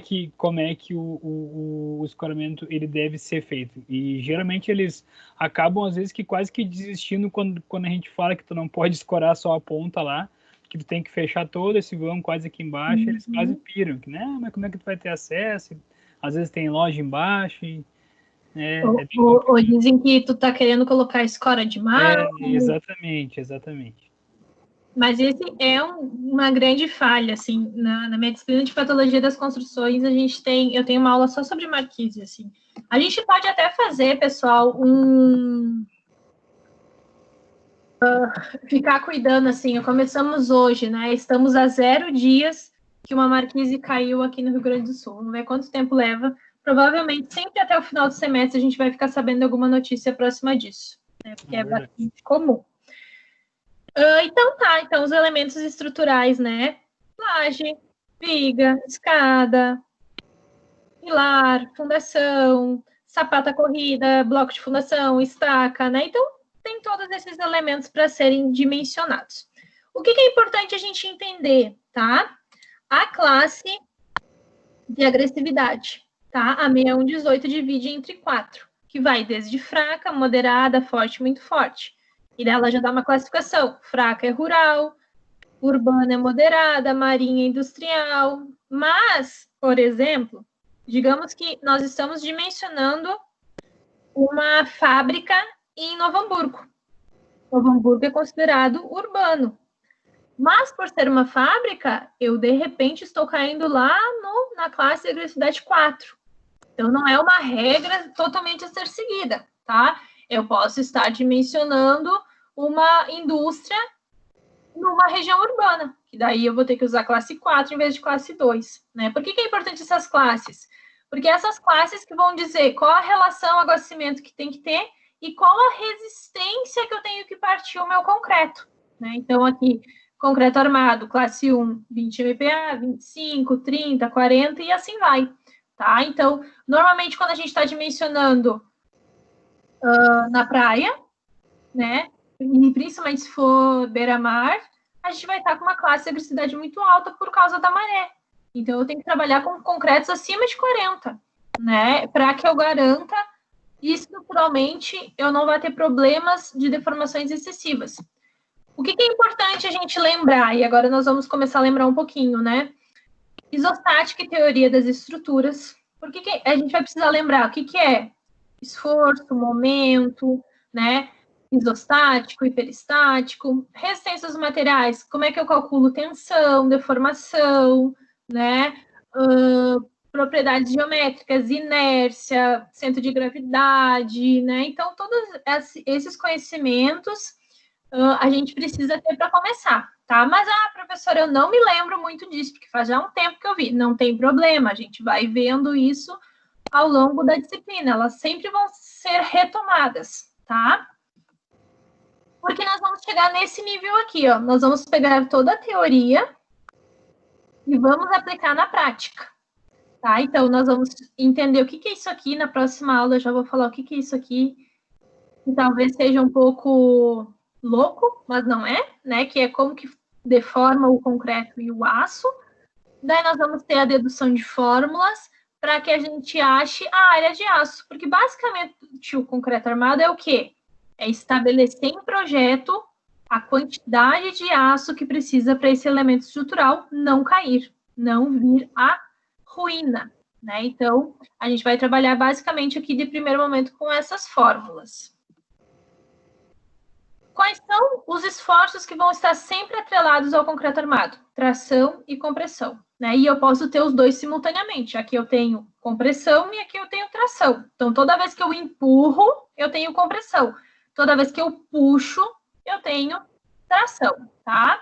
Speaker 4: que o escoramento ele deve ser feito. E geralmente eles acabam às vezes que quase que desistindo quando a gente fala que tu não pode escorar só a ponta lá, que tu tem que fechar todo esse vão quase aqui embaixo, eles quase piram, que, né? Mas como é que tu vai ter acesso? Às vezes tem loja embaixo.
Speaker 1: Ou dizem que tu tá querendo colocar escora demais.
Speaker 4: Exatamente.
Speaker 1: Mas esse é uma grande falha, assim, na minha disciplina de patologia das construções, eu tenho uma aula só sobre marquise, assim. A gente pode até fazer, pessoal, ficar cuidando, assim, começamos hoje, né? Estamos a 0 dias que uma marquise caiu aqui no Rio Grande do Sul. Vamos ver quanto tempo leva. Provavelmente, sempre até o final do semestre, a gente vai ficar sabendo alguma notícia próxima disso, né? Porque é bastante comum. Então os elementos estruturais, né? Laje, viga, escada, pilar, fundação, sapata corrida, bloco de fundação, estaca, né? Então, tem todos esses elementos para serem dimensionados. O que é importante a gente entender, tá? A classe de agressividade, tá? A 6118 divide entre 4, que vai desde fraca, moderada, forte, muito forte. E dela já dá uma classificação. Fraca é rural, urbana é moderada, marinha é industrial. Mas, por exemplo, digamos que nós estamos dimensionando uma fábrica em Novo Hamburgo. Novo Hamburgo é considerado urbano. Mas, por ser uma fábrica, eu, de repente, estou caindo lá na classe de agressividade 4. Então, não é uma regra totalmente a ser seguida, tá? Eu posso estar dimensionando uma indústria numa região urbana, que daí eu vou ter que usar classe 4 em vez de classe 2, né? Por que é importante essas classes? Porque essas classes que vão dizer qual a relação água-cimento que tem que ter e qual a resistência que eu tenho que partir o meu concreto, né? Então, aqui, concreto armado, classe 1, 20 MPa, 25, 30, 40 e assim vai, tá? Então, normalmente, quando a gente está dimensionando na praia, né? E principalmente se for beira-mar, a gente vai estar com uma classe de agressividade muito alta por causa da maré. Então, eu tenho que trabalhar com concretos acima de 40, né? Para que eu garanta estruturalmente eu não vou ter problemas de deformações excessivas. O que é importante a gente lembrar, e agora nós vamos começar a lembrar um pouquinho, né? Isostática e teoria das estruturas. Por que a gente vai precisar lembrar? O que é esforço, momento, né? Isostático, hiperestático, resistência aos materiais, como é que eu calculo tensão, deformação, né? Propriedades geométricas, inércia, centro de gravidade, né? Então, todos esses conhecimentos a gente precisa ter para começar, tá? Mas, professora, eu não me lembro muito disso, porque faz já um tempo que eu vi. Não tem problema, a gente vai vendo isso ao longo da disciplina. Elas sempre vão ser retomadas, tá? Porque nós vamos chegar nesse nível aqui, ó. Nós vamos pegar toda a teoria e vamos aplicar na prática, tá? Então, nós vamos entender o que é isso aqui. Na próxima aula eu já vou falar o que é isso aqui, que talvez seja um pouco louco, mas não é, né? Que é como que deforma o concreto e o aço. Daí nós vamos ter a dedução de fórmulas para que a gente ache a área de aço. Porque, basicamente, o concreto armado é o quê? É estabelecer em projeto a quantidade de aço que precisa para esse elemento estrutural não cair, não vir à ruína, né? Então, a gente vai trabalhar basicamente aqui de primeiro momento com essas fórmulas. Quais são os esforços que vão estar sempre atrelados ao concreto armado? Tração e compressão, né? E eu posso ter os dois simultaneamente. Aqui eu tenho compressão e aqui eu tenho tração. Então, toda vez que eu empurro, eu tenho compressão. Toda vez que eu puxo, eu tenho tração, tá?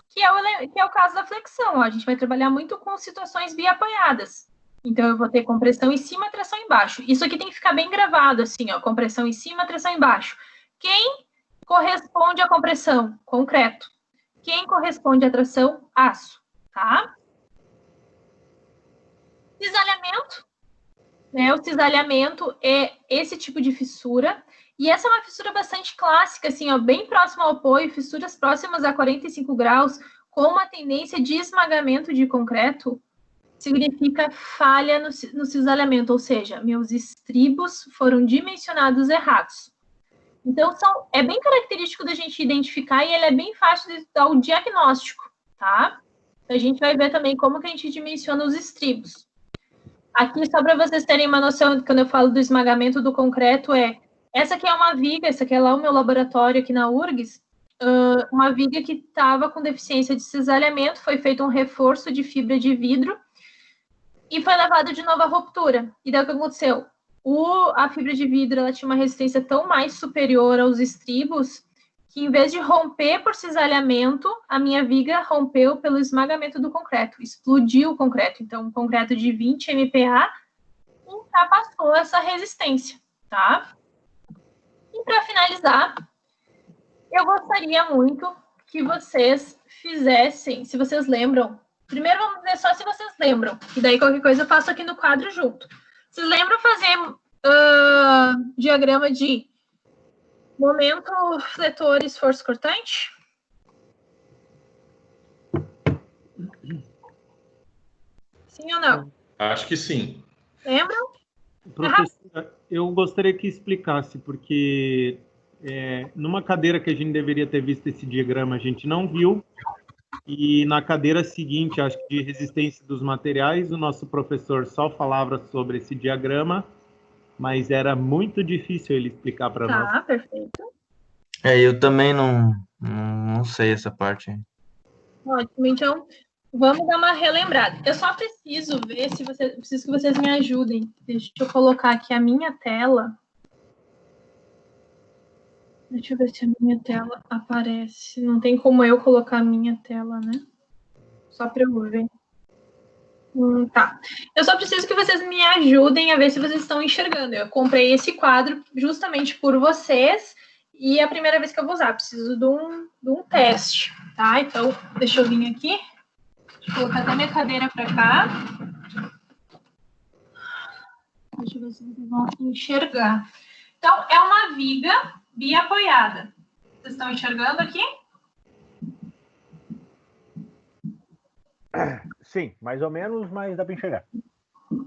Speaker 1: Que é o caso da flexão. Ó. A gente vai trabalhar muito com situações biapoiadas. Então, eu vou ter compressão em cima, tração embaixo. Isso aqui tem que ficar bem gravado, assim, ó. Compressão em cima, tração embaixo. Quem corresponde à compressão? Concreto. Quem corresponde à tração? Aço, tá? Cisalhamento. Né? O cisalhamento é esse tipo de fissura. E essa é uma fissura bastante clássica, assim, ó, bem próxima ao apoio, fissuras próximas a 45 graus, com uma tendência de esmagamento de concreto, significa falha no cisalhamento, ou seja, meus estribos foram dimensionados errados. Então, é bem característico da gente identificar e ele é bem fácil de dar o diagnóstico, tá? Então, a gente vai ver também como que a gente dimensiona os estribos. Aqui, só para vocês terem uma noção, quando eu falo do esmagamento do concreto, essa aqui é uma viga, essa aqui é lá o meu laboratório aqui na URGS, uma viga que estava com deficiência de cisalhamento, foi feito um reforço de fibra de vidro e foi levado de novo à ruptura. E daí o que aconteceu? A fibra de vidro ela tinha uma resistência tão mais superior aos estribos que, em vez de romper por cisalhamento, a minha viga rompeu pelo esmagamento do concreto, explodiu o concreto. Então, um concreto de 20 MPa ultrapassou essa resistência, tá? E para finalizar, eu gostaria muito que vocês fizessem, se vocês lembram, primeiro vamos ver só se vocês lembram, e daí qualquer coisa eu faço aqui no quadro junto. Vocês lembram fazer diagrama de momento, fletor e esforço cortante? Sim ou não?
Speaker 5: Acho que sim.
Speaker 1: Lembram?
Speaker 2: Professora, eu gostaria que explicasse, porque numa cadeira que a gente deveria ter visto esse diagrama, a gente não viu, e na cadeira seguinte, acho que de resistência dos materiais, o nosso professor só falava sobre esse diagrama, mas era muito difícil ele explicar para nós.
Speaker 1: Tá, perfeito.
Speaker 6: Eu também não sei essa parte.
Speaker 1: Ótimo, então vamos dar uma relembrada. Eu só preciso ver se vocês, preciso que vocês me ajudem. Deixa eu colocar aqui a minha tela. Deixa eu ver se a minha tela aparece. Não tem como eu colocar a minha tela, né? Só para eu ver. Tá. Eu só preciso que vocês me ajudem a ver se vocês estão enxergando. Eu comprei esse quadro justamente por vocês e é a primeira vez que eu vou usar. Preciso de um teste, tá? Então, deixa eu vir aqui. Deixa eu colocar até minha cadeira para cá. Deixa eu ver se vocês vão enxergar. Então, é uma viga biapoiada. Vocês estão enxergando aqui?
Speaker 3: Sim, mais ou menos, mas dá para enxergar.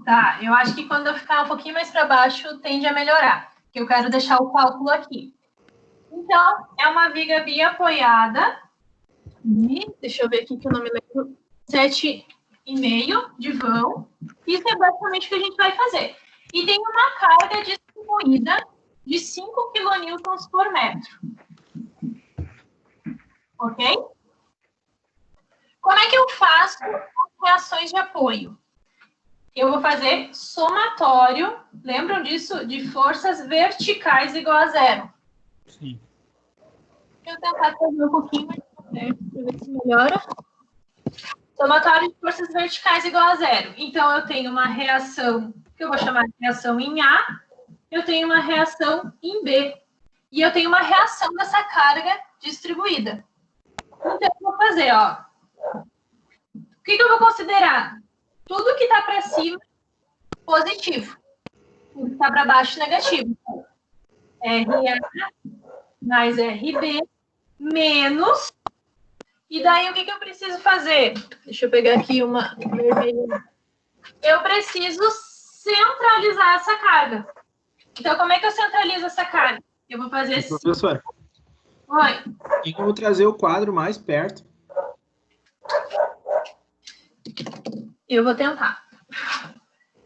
Speaker 1: Tá, eu acho que quando eu ficar um pouquinho mais para baixo, tende a melhorar. Porque eu quero deixar o cálculo aqui. Então, é uma viga biapoiada. Deixa eu ver aqui que eu não me lembro. 7,5 de vão. Isso é basicamente o que a gente vai fazer. E tem uma carga distribuída de 5 kN por metro. Ok? Como é que eu faço as reações de apoio? Eu vou fazer somatório, lembram disso? De forças verticais igual a zero.
Speaker 4: Sim.
Speaker 1: Deixa eu tentar fazer um pouquinho mais perto para ver se melhora. Somatório de forças verticais igual a zero. Então, eu tenho uma reação, que eu vou chamar de reação em A, eu tenho uma reação em B, e eu tenho uma reação dessa carga distribuída. Então, eu vou fazer, ó. O que eu vou considerar? Tudo que está para cima, positivo. Tudo que está para baixo, negativo. RA mais RB menos. E daí, o que eu preciso fazer? Deixa eu pegar aqui uma vermelha. Eu preciso centralizar essa carga. Então, como é que eu centralizo essa carga? Eu vou fazer assim.
Speaker 7: Professora.
Speaker 1: Oi.
Speaker 7: Eu vou trazer o quadro mais perto.
Speaker 1: Eu vou tentar.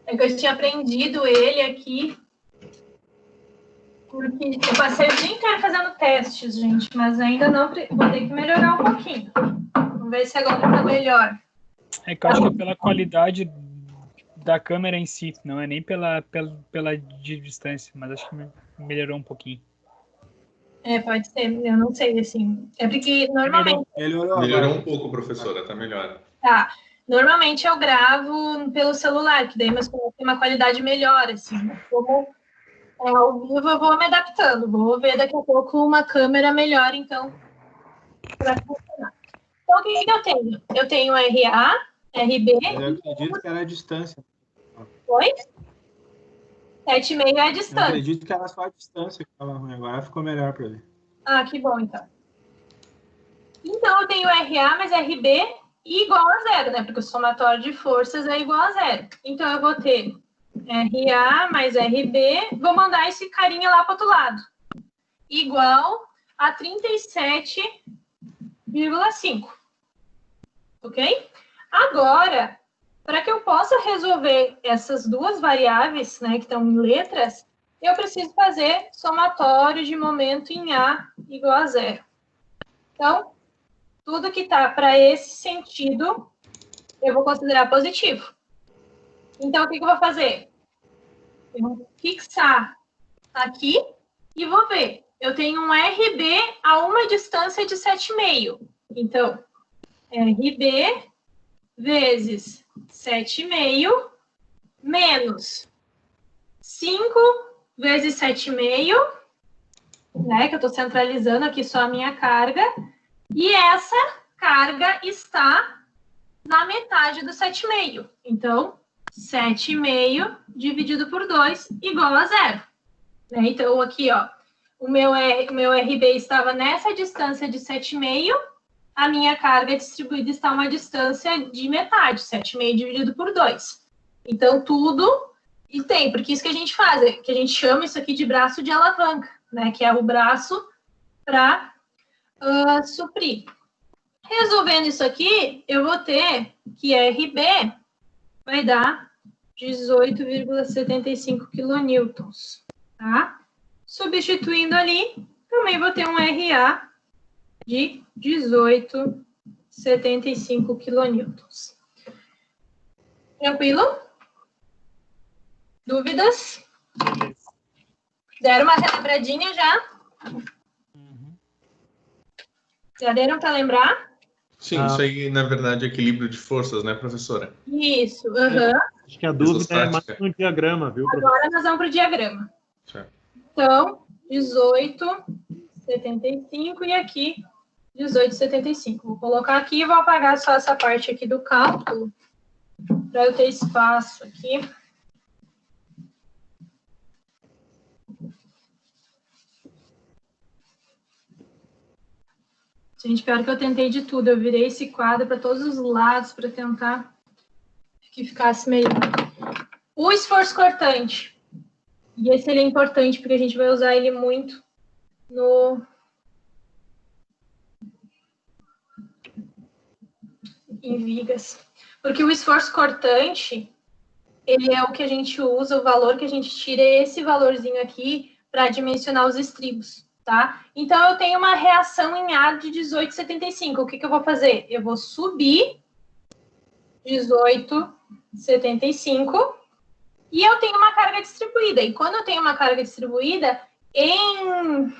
Speaker 1: É que eu tinha aprendido ele aqui. Porque eu passei o dia inteiro fazendo testes, gente. Mas ainda não... Vou ter que melhorar um pouquinho. Vamos ver se agora tá melhor.
Speaker 4: É que eu acho que é pela qualidade da câmera em si. Não é nem pela distância. Mas acho que melhorou um pouquinho.
Speaker 1: Pode ser. Eu não sei, assim. É porque normalmente...
Speaker 5: Melhorou um pouco, professora. Tá melhor.
Speaker 1: Tá. Normalmente eu gravo pelo celular, que daí meus conteúdos têm uma qualidade melhor, assim. Como ao vivo eu vou me adaptando. Vou ver daqui a pouco uma câmera melhor, então, para funcionar. Então, o que eu tenho? Eu tenho RA, RB...
Speaker 7: Eu acredito que era a distância.
Speaker 1: Oi? 7,5 é a
Speaker 7: Eu
Speaker 1: distância.
Speaker 7: acredito que era só a distância que estava ruim. Agora ficou melhor para ele.
Speaker 1: Ah, que bom, então. Então, eu tenho RA mais RB igual a zero, né? Porque o somatório de forças é igual a zero. Então, eu vou ter RA mais RB, vou mandar esse carinha lá para o outro lado. Igual a 37,5. Ok? Agora, para que eu possa resolver essas duas variáveis, né, que estão em letras, eu preciso fazer somatório de momento em A igual a zero. Então, tudo que está para esse sentido, eu vou considerar positivo. Então, o que eu vou fazer? Eu vou fixar aqui e vou ver. Eu tenho um RB a uma distância de 7,5. Então, RB vezes 7,5 menos 5 vezes 7,5, né? Que eu estou centralizando aqui só a minha carga. E essa carga está na metade do 7,5. Então, 7,5 dividido por 2 igual a zero. né? Então, aqui, ó, o meu RB estava nessa distância de 7,5, a minha carga distribuída está a uma distância de metade, 7,5 dividido por 2. Então, tudo... E tem, porque isso que a gente faz, que a gente chama isso aqui de braço de alavanca, né? Que é o braço para suprir. Resolvendo isso aqui, eu vou ter que RB vai dar 18,75 quilonewtons, tá? Substituindo ali, também vou ter um RA de 18,75 quilonewtons. Tranquilo? Dúvidas? Deram uma relembradinha já? Já deram para lembrar?
Speaker 5: Sim, isso aí, na verdade, é equilíbrio de forças, né, professora?
Speaker 1: Isso,
Speaker 2: Acho que a dúvida é mais no diagrama, viu, professor?
Speaker 1: Agora nós vamos para o diagrama.
Speaker 5: Certo.
Speaker 1: Então, 18,75 e aqui 18,75. Vou colocar aqui e vou apagar só essa parte aqui do cálculo para eu ter espaço aqui. Gente, pior que eu tentei de tudo. Eu virei esse quadro para todos os lados para tentar que ficasse melhor. O esforço cortante. E esse ele é importante porque a gente vai usar ele muito em vigas. Porque o esforço cortante, ele é o que a gente usa, o valor que a gente tira é esse valorzinho aqui para dimensionar os estribos. Tá? Então, eu tenho uma reação em A de 18,75. O que eu vou fazer? Eu vou subir 18,75 e eu tenho uma carga distribuída. E quando eu tenho uma carga distribuída, em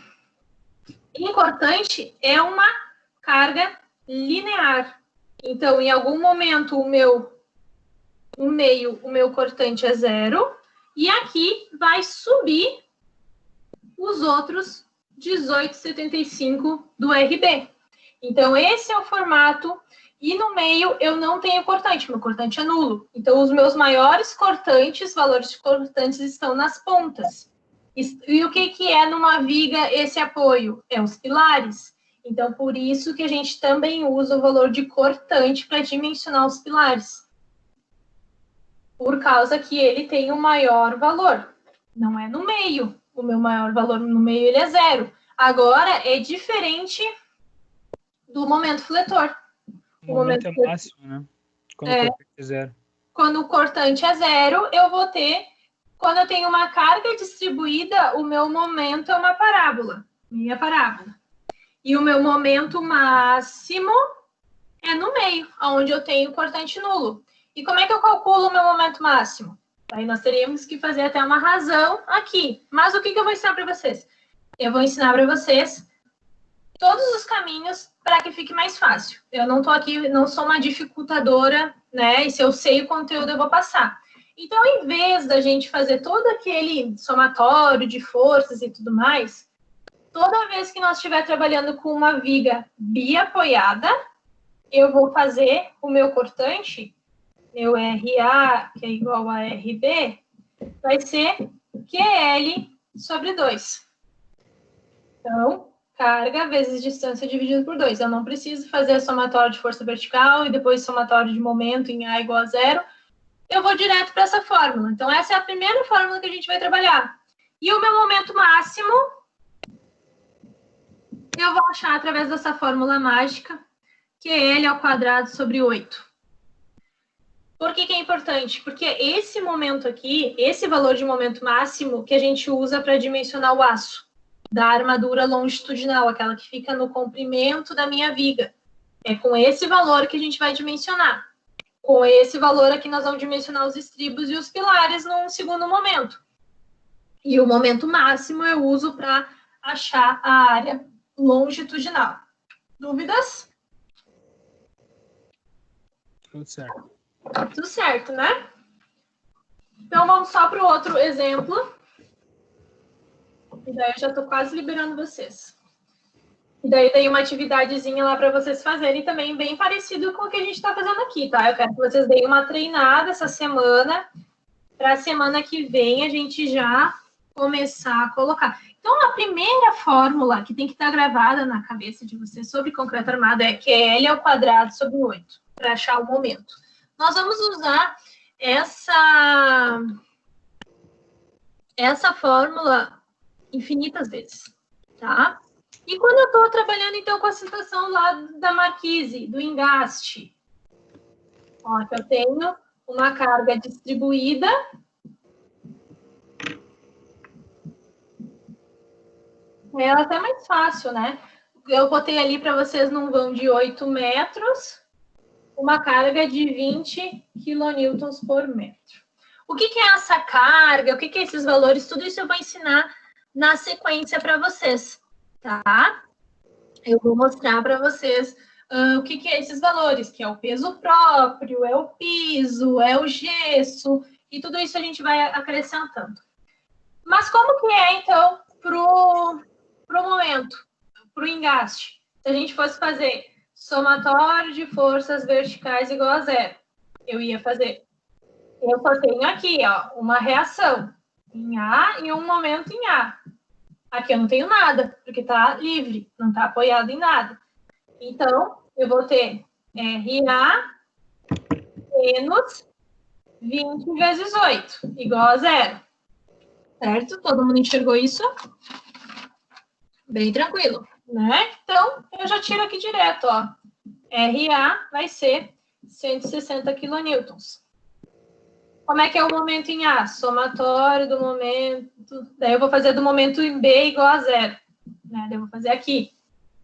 Speaker 1: cortante, é uma carga linear. Então, em algum momento, o meu cortante é 0 e aqui vai subir os outros 18,75 do RB. Então, esse é o formato. E no meio, eu não tenho cortante. Meu cortante é nulo. Então, os meus maiores cortantes, valores de cortantes, estão nas pontas. E o que é numa viga esse apoio? É os pilares. Então, por isso que a gente também usa o valor de cortante para dimensionar os pilares. Por causa que ele tem o maior valor. Não é no meio. O meu maior valor no meio ele é 0. Agora é diferente do momento fletor.
Speaker 4: O momento é máximo, né? Quando o cortante é 0.
Speaker 1: Quando o cortante é 0, eu vou ter... Quando eu tenho uma carga distribuída, o meu momento é uma parábola. Minha parábola. E o meu momento máximo é no meio, onde eu tenho cortante nulo. E como é que eu calculo o meu momento máximo? Aí nós teríamos que fazer até uma razão aqui. Mas o que eu vou ensinar para vocês? Eu vou ensinar para vocês todos os caminhos para que fique mais fácil. Eu não estou aqui, não sou uma dificultadora, né? E se eu sei o conteúdo, eu vou passar. Então, em vez da gente fazer todo aquele somatório de forças e tudo mais, toda vez que nós estiver trabalhando com uma viga biapoiada, eu vou fazer o meu cortante, meu RA, que é igual a RB, vai ser QL sobre 2. Então, carga vezes distância dividido por 2. Eu não preciso fazer somatório de força vertical e depois somatório de momento em A igual a 0. Eu vou direto para essa fórmula. Então, essa é a primeira fórmula que a gente vai trabalhar. E o meu momento máximo, eu vou achar através dessa fórmula mágica, que é L ao quadrado sobre 8. Por que é importante? Porque esse momento aqui, esse valor de momento máximo que a gente usa para dimensionar o aço da armadura longitudinal, aquela que fica no comprimento da minha viga. É com esse valor que a gente vai dimensionar. Com esse valor aqui nós vamos dimensionar os estribos e os pilares num segundo momento. E o momento máximo eu uso para achar a área longitudinal. Dúvidas?
Speaker 4: Tudo certo.
Speaker 1: Tudo certo, né? Então, vamos só para o outro exemplo. E daí eu já estou quase liberando vocês. E daí tem uma atividadezinha lá para vocês fazerem também, bem parecido com o que a gente está fazendo aqui, tá? Eu quero que vocês deem uma treinada essa semana. Para a semana que vem, a gente já começar a colocar. Então, a primeira fórmula que tem que estar gravada na cabeça de vocês sobre concreto armado é QL ao quadrado sobre 8, para achar o momento. Nós vamos usar essa fórmula infinitas vezes, tá? E quando eu estou trabalhando, então, com a situação lá da marquise, do engaste, ó, que eu tenho uma carga distribuída, é até mais fácil, né? Eu botei ali para vocês num vão de 8 metros, uma carga de 20 quilonewtons por metro. O que é essa carga? O que é esses valores? Tudo isso eu vou ensinar na sequência para vocês, tá? Eu vou mostrar para vocês o que é esses valores, que é o peso próprio, é o piso, é o gesso, e tudo isso a gente vai acrescentando. Mas como que é, então, pro momento, pro engaste? Se a gente fosse fazer somatório de forças verticais igual a 0, eu ia fazer... Eu só tenho aqui, ó, uma reação em A e um momento em A. Aqui eu não tenho nada, porque está livre, não está apoiado em nada. Então, eu vou ter RA menos 20 vezes 8, igual a 0. Certo? Todo mundo enxergou isso? Bem tranquilo, né? Então, eu já tiro aqui direto, ó. RA vai ser 160 quilonewtons. Como é que é o momento em A? Somatório do momento... Daí eu vou fazer do momento em B igual a 0. Né? Daí eu vou fazer aqui.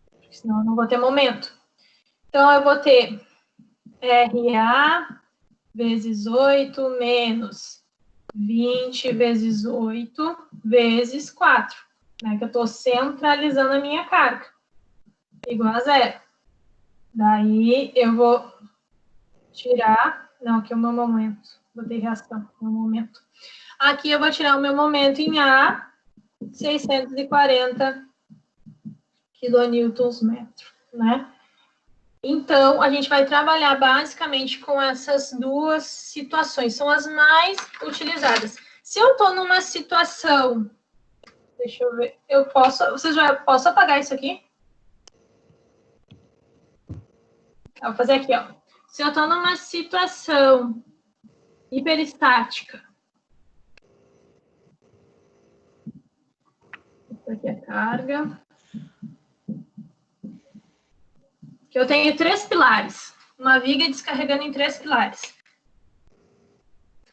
Speaker 1: Porque senão eu não vou ter momento. Então, eu vou ter RA vezes 8 menos 20 vezes 8 vezes 4. Né? Que eu estou centralizando a minha carga. Igual a 0. Daí eu vou tirar... Não, aqui é o meu momento. Botei reação no momento. Aqui eu vou tirar o meu momento em A, 640 quilonewtons metro, né? Então, a gente vai trabalhar basicamente com essas duas situações. São as mais utilizadas. Se eu estou numa situação... Deixa eu ver. Eu posso... Posso apagar isso aqui? Eu vou fazer aqui, ó. Se eu estou numa situação hiperestática. Essa aqui é a carga. Que eu tenho 3 pilares. Uma viga descarregando em 3 pilares.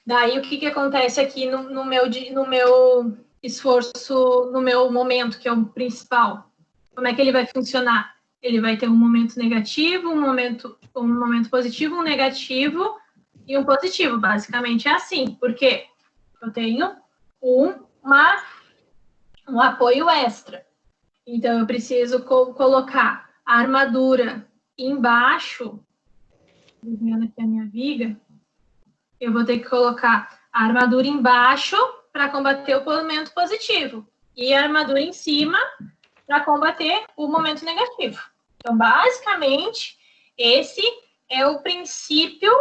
Speaker 1: Daí, o que acontece aqui no meu esforço, no meu momento, que é o principal? Como é que ele vai funcionar? Ele vai ter um momento negativo, um momento positivo, um negativo e um positivo. Basicamente é assim. Porque eu tenho um apoio extra. Então, eu preciso colocar a armadura embaixo. Desenhando aqui a minha viga. Eu vou ter que colocar a armadura embaixo para combater o momento positivo. E a armadura em cima para combater o momento negativo. Então, basicamente, esse é o princípio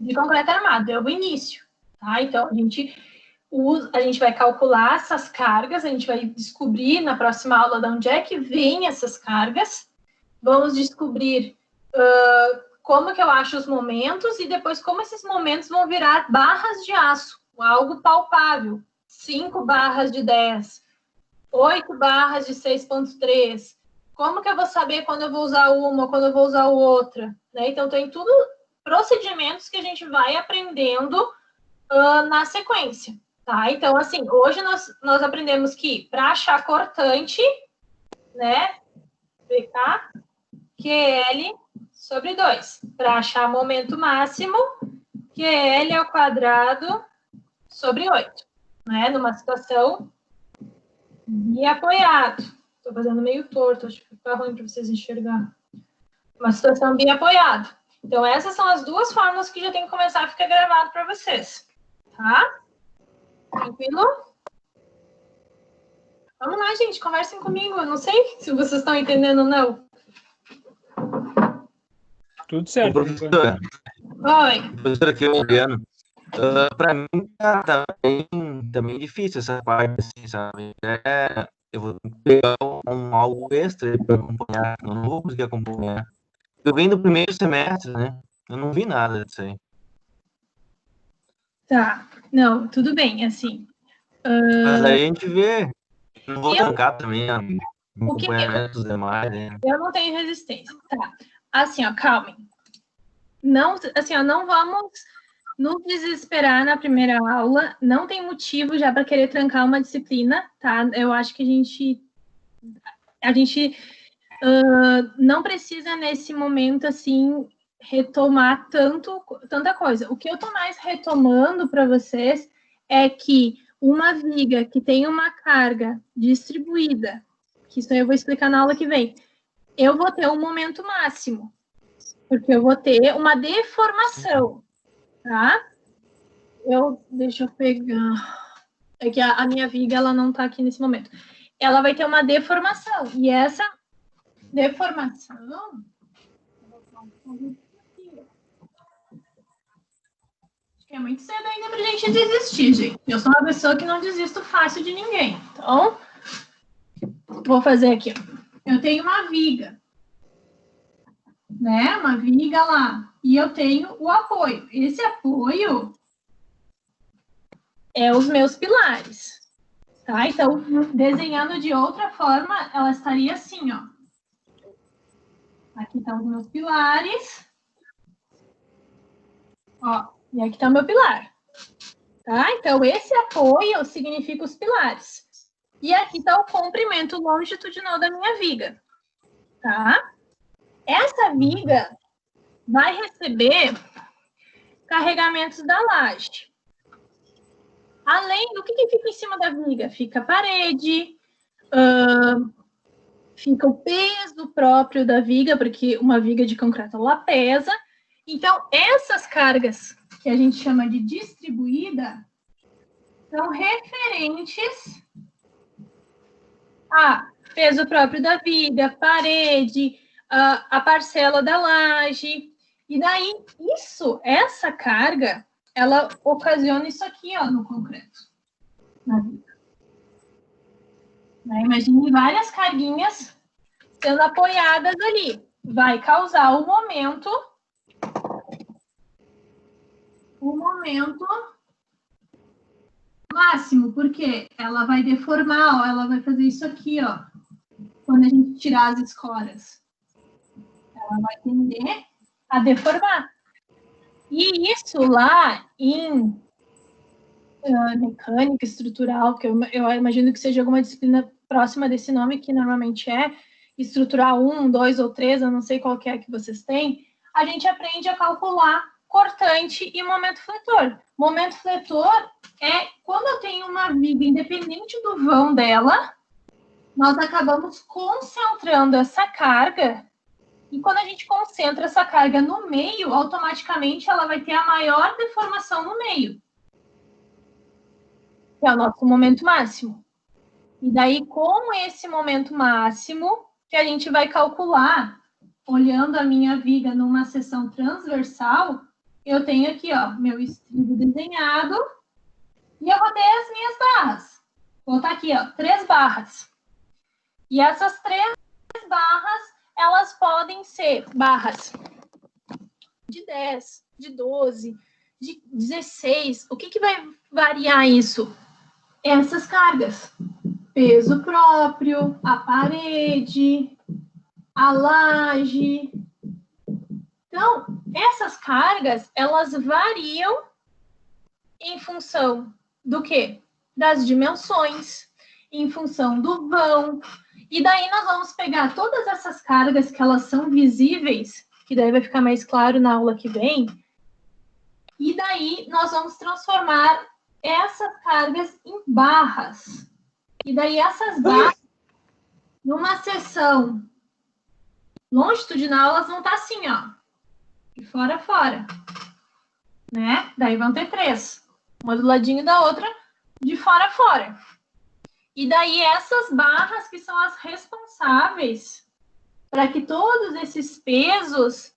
Speaker 1: de concreto armado, é o início. Tá? Então, a gente vai calcular essas cargas, a gente vai descobrir na próxima aula de onde é que vem essas cargas. Vamos descobrir como que eu acho os momentos e depois como esses momentos vão virar barras de aço, algo palpável. 5 barras de 10, 8 barras de 6,3. Como que eu vou saber quando eu vou usar uma, quando eu vou usar outra? Né? Então, tem tudo procedimentos que a gente vai aprendendo na sequência. Tá? Então, assim, hoje nós aprendemos que para achar cortante, né, VK, QL sobre 2. Para achar momento máximo, QL ao quadrado sobre 8. Né? Numa situação de apoiado. Estou fazendo meio torto, acho que fica ruim para vocês enxergarem. Uma situação bem apoiado. Então, essas são as duas fórmulas que já tem que começar a ficar gravado para vocês. Tá? Tranquilo? Vamos lá, gente, conversem comigo. Eu não sei se vocês estão entendendo ou não.
Speaker 4: Tudo certo.
Speaker 6: Professora.
Speaker 1: Oi.
Speaker 6: Professora, aqui é o Adriano. Pra mim tá também difícil essa parte, assim, sabe? Eu vou pegar algo extra para acompanhar, eu não vou conseguir acompanhar. Eu venho do primeiro semestre, né? Eu não vi nada disso aí.
Speaker 1: Tá, não, tudo bem, assim.
Speaker 6: Mas aí a gente vê. Não vou
Speaker 1: Eu-
Speaker 6: trancar também o
Speaker 1: O que
Speaker 6: acompanhamento dos demais, né?
Speaker 1: eu não tenho resistência, tá? Assim, ó, calmem. Não, assim, ó, não vamos nos desesperar na primeira aula. Não tem motivo já para querer trancar uma disciplina, tá? Eu acho que a gente não precisa nesse momento assim retomar tanta coisa. O que eu estou mais retomando para vocês é que uma viga que tem uma carga distribuída, que isso aí eu vou explicar na aula que vem, eu vou ter um momento máximo, porque eu vou ter uma deformação, tá? Deixa eu pegar. É que a minha viga ela não está aqui nesse momento. Ela vai ter uma deformação, e essa deformação. Acho que é muito cedo ainda pra gente desistir, gente. Eu sou uma pessoa que não desisto fácil de ninguém. Então, vou fazer aqui. Eu tenho uma viga, né? Uma viga lá. E eu tenho o apoio. Esse apoio é os meus pilares. Tá? Então, desenhando de outra forma, ela estaria assim, ó. Aqui estão os meus pilares. Ó, e aqui está o meu pilar. Tá? Então, esse apoio significa os pilares. E aqui está o comprimento longitudinal da minha viga. Tá? Essa viga vai receber carregamentos da laje. Além do que fica em cima da viga? Fica a parede, fica o peso próprio da viga, porque uma viga de concreto ela pesa. Então, essas cargas que a gente chama de distribuída são referentes a peso próprio da viga, parede, a parcela da laje. E daí, essa carga, ela ocasiona isso aqui, ó, no concreto, na viga. Imagine várias carguinhas sendo apoiadas ali. Vai causar o momento máximo, porque ela vai deformar, ó, ela vai fazer isso aqui, ó, quando a gente tirar as escoras. Ela vai tender a deformar. E isso lá em mecânica estrutural, que eu imagino que seja alguma disciplina próxima desse nome, que normalmente é estrutural 1, 2 ou 3, eu não sei qual que é que vocês têm, a gente aprende a calcular cortante e momento fletor. Momento fletor é quando eu tenho uma viga independente do vão dela, nós acabamos concentrando essa carga, e quando a gente concentra essa carga no meio, automaticamente ela vai ter a maior deformação no meio, que é o nosso momento máximo. E daí, com esse momento máximo, que a gente vai calcular, olhando a minha viga numa seção transversal, eu tenho aqui, ó, meu estribo desenhado, e eu vou ter as minhas barras. Vou botar aqui, ó, 3 barras. E essas 3 barras, elas podem ser barras de 10, de 12, de 16. O que vai variar isso? Essas cargas. Peso próprio, a parede, a laje. Então, essas cargas, elas variam em função do quê? Das dimensões, em função do vão. E daí nós vamos pegar todas essas cargas que elas são visíveis, que daí vai ficar mais claro na aula que vem, e daí nós vamos transformar essas cargas em barras. E daí essas barras, numa seção longitudinal, elas vão estar assim, ó, de fora a fora, né? Daí vão ter 3, uma do ladinho da outra, de fora a fora. E daí essas barras que são as responsáveis para que todos esses pesos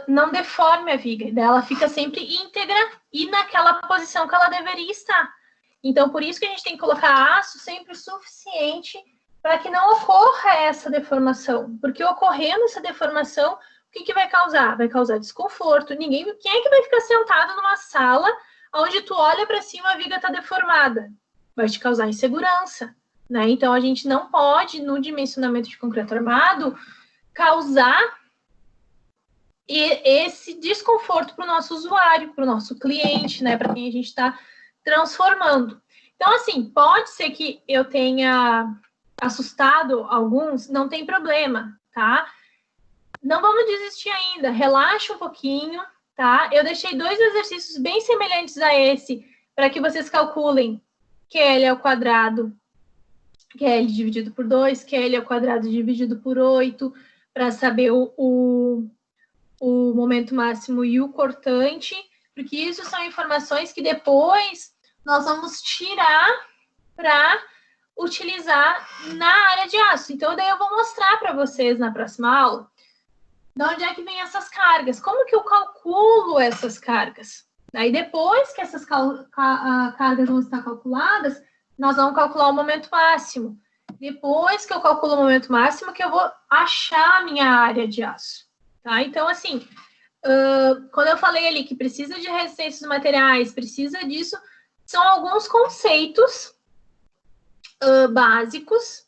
Speaker 1: não deforme a viga, ela fica sempre íntegra e naquela posição que ela deveria estar. Então, por isso que a gente tem que colocar aço sempre o suficiente para que não ocorra essa deformação. Porque ocorrendo essa deformação, o que vai causar? Vai causar desconforto. Quem é que vai ficar sentado numa sala onde tu olha para cima e a viga está deformada? Vai te causar insegurança, né? Então, a gente não pode, no dimensionamento de concreto armado, causar esse desconforto para o nosso usuário, para o nosso cliente, né? Para quem a gente está transformando. Então, assim, pode ser que eu tenha assustado alguns, não tem problema, tá? Não vamos desistir ainda, relaxa um pouquinho, tá? Eu deixei 2 exercícios bem semelhantes a esse, para que vocês calculem QL ao quadrado, QL dividido por 2, QL ao quadrado dividido por 8, para saber o momento máximo e o cortante, porque isso são informações que depois nós vamos tirar para utilizar na área de aço. Então, daí eu vou mostrar para vocês na próxima aula de onde é que vem essas cargas, como que eu calculo essas cargas. Aí, depois que essas cargas vão estar calculadas, nós vamos calcular o momento máximo. Depois que eu calculo o momento máximo, que eu vou achar a minha área de aço. Tá? Então, assim, quando eu falei ali que precisa de resistência dos materiais, precisa disso, são alguns conceitos básicos,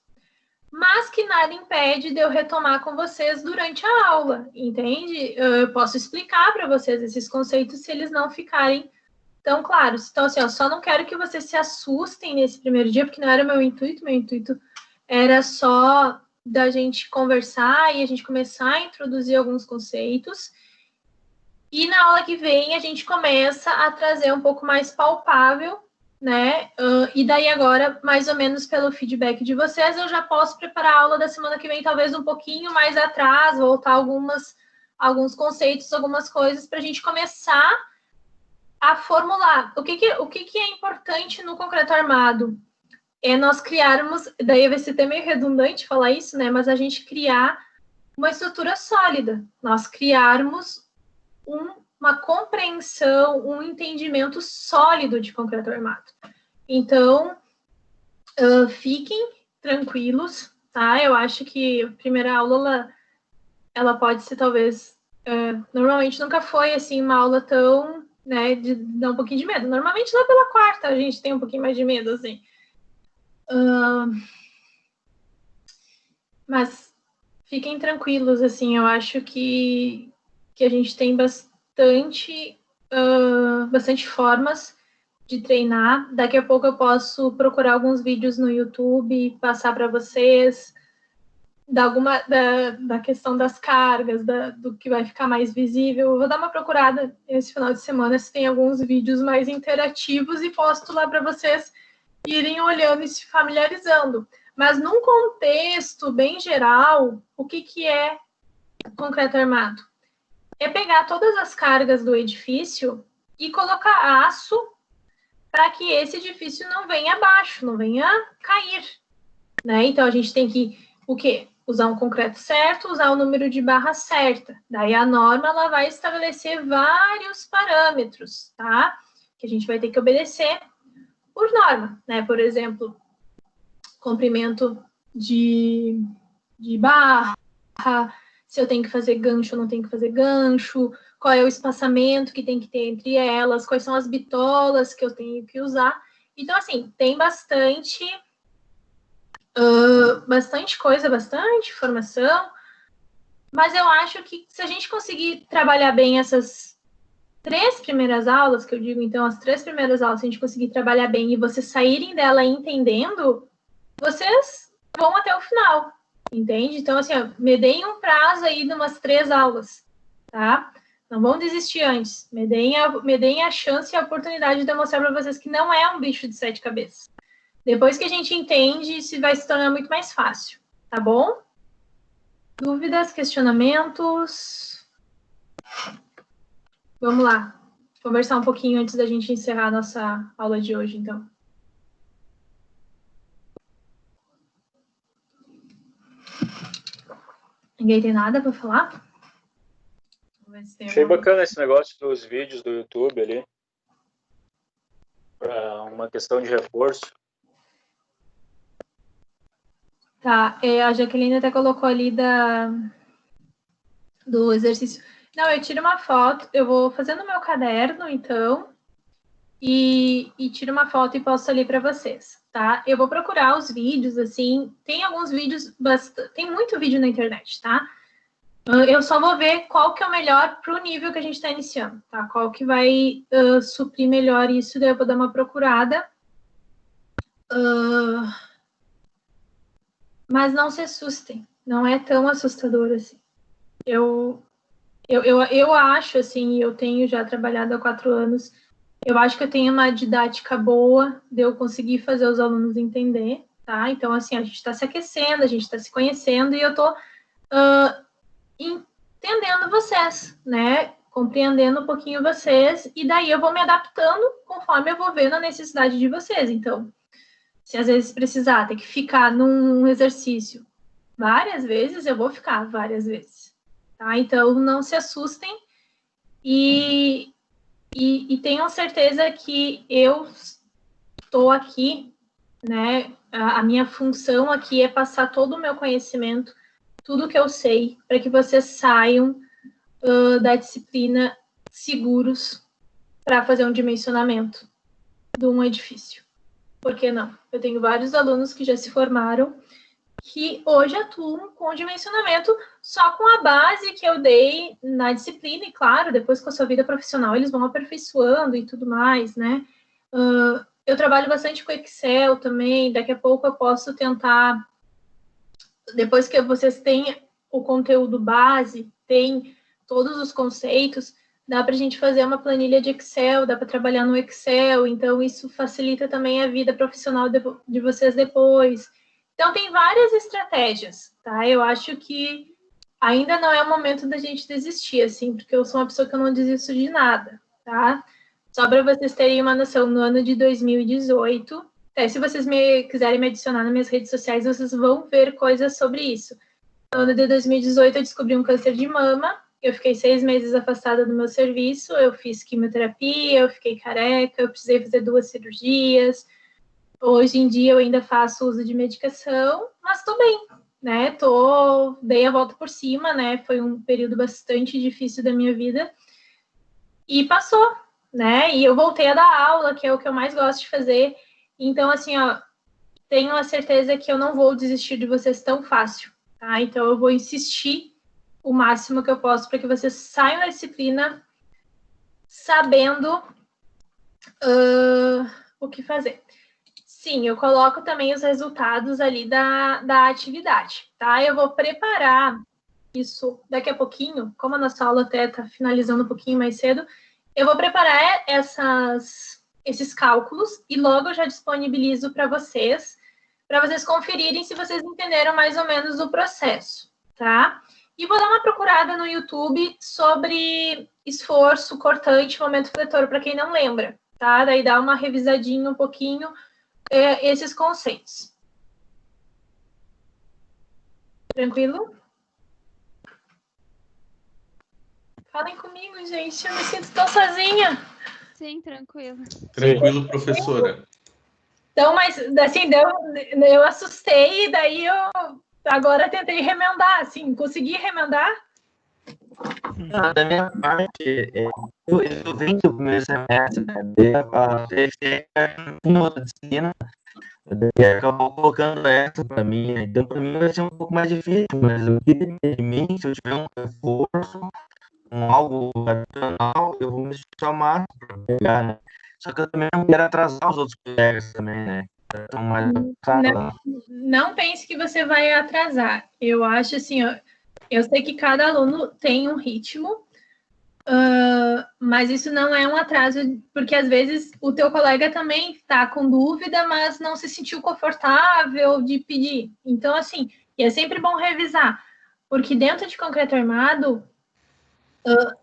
Speaker 1: mas que nada impede de eu retomar com vocês durante a aula, entende? Eu posso explicar para vocês esses conceitos se eles não ficarem tão claros. Então, assim, eu só não quero que vocês se assustem nesse primeiro dia, porque não era meu intuito era só da gente conversar e a gente começar a introduzir alguns conceitos. E na aula que vem a gente começa a trazer um pouco mais palpável, né? E daí agora, mais ou menos pelo feedback de vocês, eu já posso preparar a aula da semana que vem, talvez um pouquinho mais atrás, voltar alguns conceitos, algumas coisas, para a gente começar a formular. O que é importante no concreto armado? É nós criarmos, daí vai ser até meio redundante falar isso, né? Mas a gente criar uma estrutura sólida, nós criarmos uma compreensão, um entendimento sólido de concreto armado. Então, fiquem tranquilos, tá? Eu acho que a primeira aula, ela pode ser talvez, normalmente nunca foi assim uma aula tão, né, de dar um pouquinho de medo. Normalmente lá pela quarta a gente tem um pouquinho mais de medo, assim. Mas fiquem tranquilos, assim, eu acho que a gente tem bastante formas de treinar. Daqui a pouco eu posso procurar alguns vídeos no YouTube e passar para vocês da questão das cargas, do que vai ficar mais visível. Eu vou dar uma procurada esse final de semana se tem alguns vídeos mais interativos e posto lá para vocês irem olhando e se familiarizando. Mas num contexto bem geral, o que é concreto armado? É pegar todas as cargas do edifício e colocar aço para que esse edifício não venha abaixo, não venha cair, né? Então, a gente tem que, o quê? Usar um concreto certo, usar o número de barra certa. Daí, a norma, ela vai estabelecer vários parâmetros, tá? Que a gente vai ter que obedecer por norma, né? Por exemplo, comprimento de barra, se eu tenho que fazer gancho ou não tenho que fazer gancho, qual é o espaçamento que tem que ter entre elas, quais são as bitolas que eu tenho que usar. Então, assim, tem bastante coisa, bastante informação, mas eu acho que se a gente conseguir trabalhar bem essas 3 primeiras aulas, que eu digo, então, as 3 primeiras aulas, se a gente conseguir trabalhar bem e vocês saírem dela entendendo, vocês vão até o final, entende? Então, assim, me deem um prazo aí de umas 3 aulas, tá? Não vão desistir antes. Me deem a chance e a oportunidade de demonstrar para vocês que não é um bicho de 7 cabeças. Depois que a gente entende, isso vai se tornar muito mais fácil, tá bom? Dúvidas, questionamentos? Vamos lá. Conversar um pouquinho antes da gente encerrar a nossa aula de hoje, então. Ninguém tem nada para falar? ver se tem
Speaker 8: Achei
Speaker 1: alguma...
Speaker 8: bacana esse negócio dos vídeos do YouTube ali. Para uma questão de reforço.
Speaker 1: Tá, a Jaqueline até colocou ali do exercício. Não, eu tiro uma foto, eu vou fazendo meu caderno, então, e tiro uma foto e posto ali para vocês, tá? Eu vou procurar os vídeos, assim, tem alguns vídeos, tem muito vídeo na internet, tá? Eu só vou ver qual que é o melhor para o nível que a gente está iniciando, tá? Qual que vai suprir melhor isso, daí eu vou dar uma procurada. Mas não se assustem, não é tão assustador assim. Eu acho, assim, eu tenho já trabalhado há 4 anos, eu acho que eu tenho uma didática boa de eu conseguir fazer os alunos entender, tá? Então, assim, a gente está se aquecendo, a gente está se conhecendo e eu estou entendendo vocês, né? Compreendendo um pouquinho vocês, e daí eu vou me adaptando conforme eu vou vendo a necessidade de vocês. Então, se às vezes precisar ter que ficar num exercício várias vezes, eu vou ficar várias vezes, tá? Então, não se assustem e tenham certeza que eu estou aqui, né? A minha função aqui é passar todo o meu conhecimento, tudo que eu sei, para que vocês saiam da disciplina seguros para fazer um dimensionamento de um edifício. Por que não? Eu tenho vários alunos que já se formaram que hoje atuam com dimensionamento só com a base que eu dei na disciplina, e claro, depois com a sua vida profissional eles vão aperfeiçoando e tudo mais, né? Eu trabalho bastante com Excel também, daqui a pouco eu posso tentar, depois que vocês têm o conteúdo base, tem todos os conceitos, dá para a gente fazer uma planilha de Excel, dá para trabalhar no Excel, então isso facilita também a vida profissional de vocês depois. Então, tem várias estratégias, tá? Eu acho que ainda não é o momento da gente desistir, assim, porque eu sou uma pessoa que eu não desisto de nada, tá? Só para vocês terem uma noção, no ano de 2018, até se vocês quiserem me adicionar nas minhas redes sociais, vocês vão ver coisas sobre isso. No ano de 2018, eu descobri um câncer de mama, eu fiquei 6 meses afastada do meu serviço, eu fiz quimioterapia, eu fiquei careca, eu precisei fazer 2 cirurgias. Hoje em dia eu ainda faço uso de medicação, mas tô bem, né? Dei a volta por cima, né? Foi um período bastante difícil da minha vida e passou, né? E eu voltei a dar aula, que é o que eu mais gosto de fazer. Então, assim, ó, tenho a certeza que eu não vou desistir de vocês tão fácil, tá? Então, eu vou insistir o máximo que eu posso para que vocês saiam da disciplina sabendo o que fazer. Sim, eu coloco também os resultados ali da atividade, tá? Eu vou preparar isso daqui a pouquinho, como a nossa aula até está finalizando um pouquinho mais cedo, eu vou preparar esses cálculos e logo eu já disponibilizo para vocês conferirem se vocês entenderam mais ou menos o processo, tá? E vou dar uma procurada no YouTube sobre esforço, cortante, momento fletor, para quem não lembra, tá? Daí dá uma revisadinha um pouquinho esses conceitos. Tranquilo? Falem comigo, gente. Eu me sinto tão sozinha.
Speaker 9: Sim, tranquilo.
Speaker 5: Tranquilo, professora.
Speaker 1: Então, mas assim, eu assustei e daí eu agora tentei remendar, assim, consegui remendar?
Speaker 6: Da minha parte, eu venho do primeiro semestre, uma outra disciplina, acabou colocando essa para mim, né? Então para mim vai ser um pouco mais difícil, mas eu queria ter em mente, se eu tiver um reforço, algo adicional, eu vou me esforçar o máximo para pegar, né? Só que eu também não quero atrasar os outros colegas também, né? Então,
Speaker 1: não pense que você vai atrasar. Eu acho assim, eu sei que cada aluno tem um ritmo, mas isso não é um atraso, porque às vezes o teu colega também está com dúvida, mas não se sentiu confortável de pedir. Então, assim, é sempre bom revisar, porque dentro de concreto armado,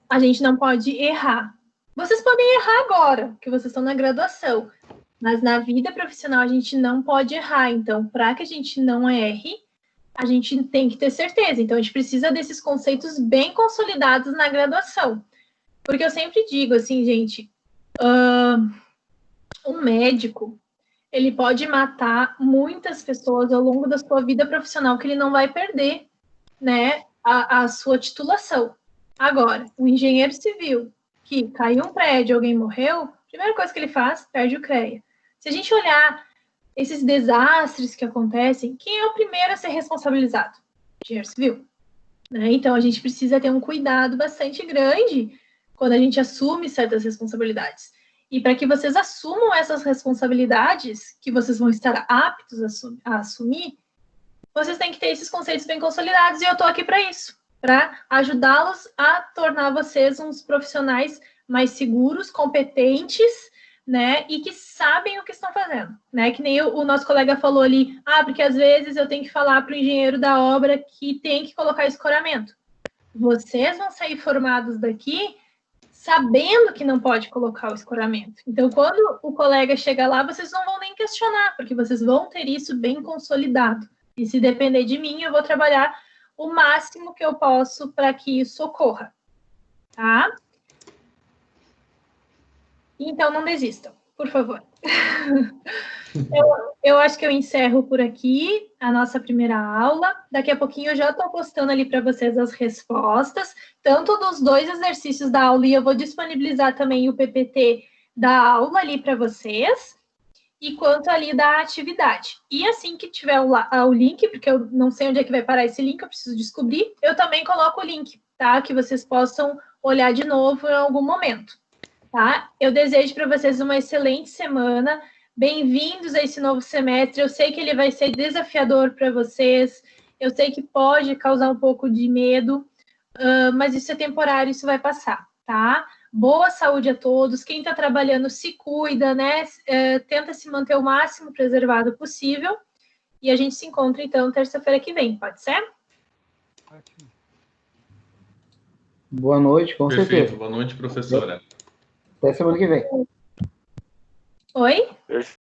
Speaker 1: a gente não pode errar. Vocês podem errar agora, que vocês estão na graduação, mas na vida profissional a gente não pode errar. Então, para que a gente não erre, a gente tem que ter certeza. Então, a gente precisa desses conceitos bem consolidados na graduação. Porque eu sempre digo assim, gente, um médico, ele pode matar muitas pessoas ao longo da sua vida profissional, que ele não vai perder, né, a sua titulação. Agora, um engenheiro civil, que caiu um prédio, alguém morreu, a primeira coisa que ele faz, perde o CREA. Se a gente olhar esses desastres que acontecem, quem é o primeiro a ser responsabilizado? Engenheiro civil. Né? Então, a gente precisa ter um cuidado bastante grande quando a gente assume certas responsabilidades. E para que vocês assumam essas responsabilidades, que vocês vão estar aptos a assumir, vocês têm que ter esses conceitos bem consolidados, e eu estou aqui para isso, para ajudá-los a tornar vocês uns profissionais mais seguros, competentes, né, e que sabem o que estão fazendo, né, que nem o nosso colega falou ali, porque às vezes eu tenho que falar para o engenheiro da obra que tem que colocar escoramento. Vocês vão sair formados daqui sabendo que não pode colocar o escoramento. Então, quando o colega chega lá, vocês não vão nem questionar, porque vocês vão ter isso bem consolidado. E se depender de mim, eu vou trabalhar o máximo que eu posso para que isso ocorra, tá? Então, não desistam, por favor. Eu acho que eu encerro por aqui a nossa primeira aula. Daqui a pouquinho eu já estou postando ali para vocês as respostas, tanto dos 2 exercícios da aula, e eu vou disponibilizar também o PPT da aula ali para vocês, e quanto ali da atividade. E assim que tiver o link, porque eu não sei onde é que vai parar esse link, eu preciso descobrir, eu também coloco o link, tá? Que vocês possam olhar de novo em algum momento. Tá? Eu desejo para vocês uma excelente semana. Bem-vindos a esse novo semestre. Eu sei que ele vai ser desafiador para vocês. Eu sei que pode causar um pouco de medo, mas isso é temporário, isso vai passar, tá? Boa saúde a todos. Quem está trabalhando, se cuida, né? Tenta se manter o máximo preservado possível. E a gente se encontra, então, terça-feira que vem. Pode ser?
Speaker 4: Ótimo.
Speaker 9: Boa noite, com
Speaker 5: Perfeito.
Speaker 9: certeza.
Speaker 5: Boa noite, professora.
Speaker 9: Até semana que vem.
Speaker 1: Oi?
Speaker 8: Perfeito.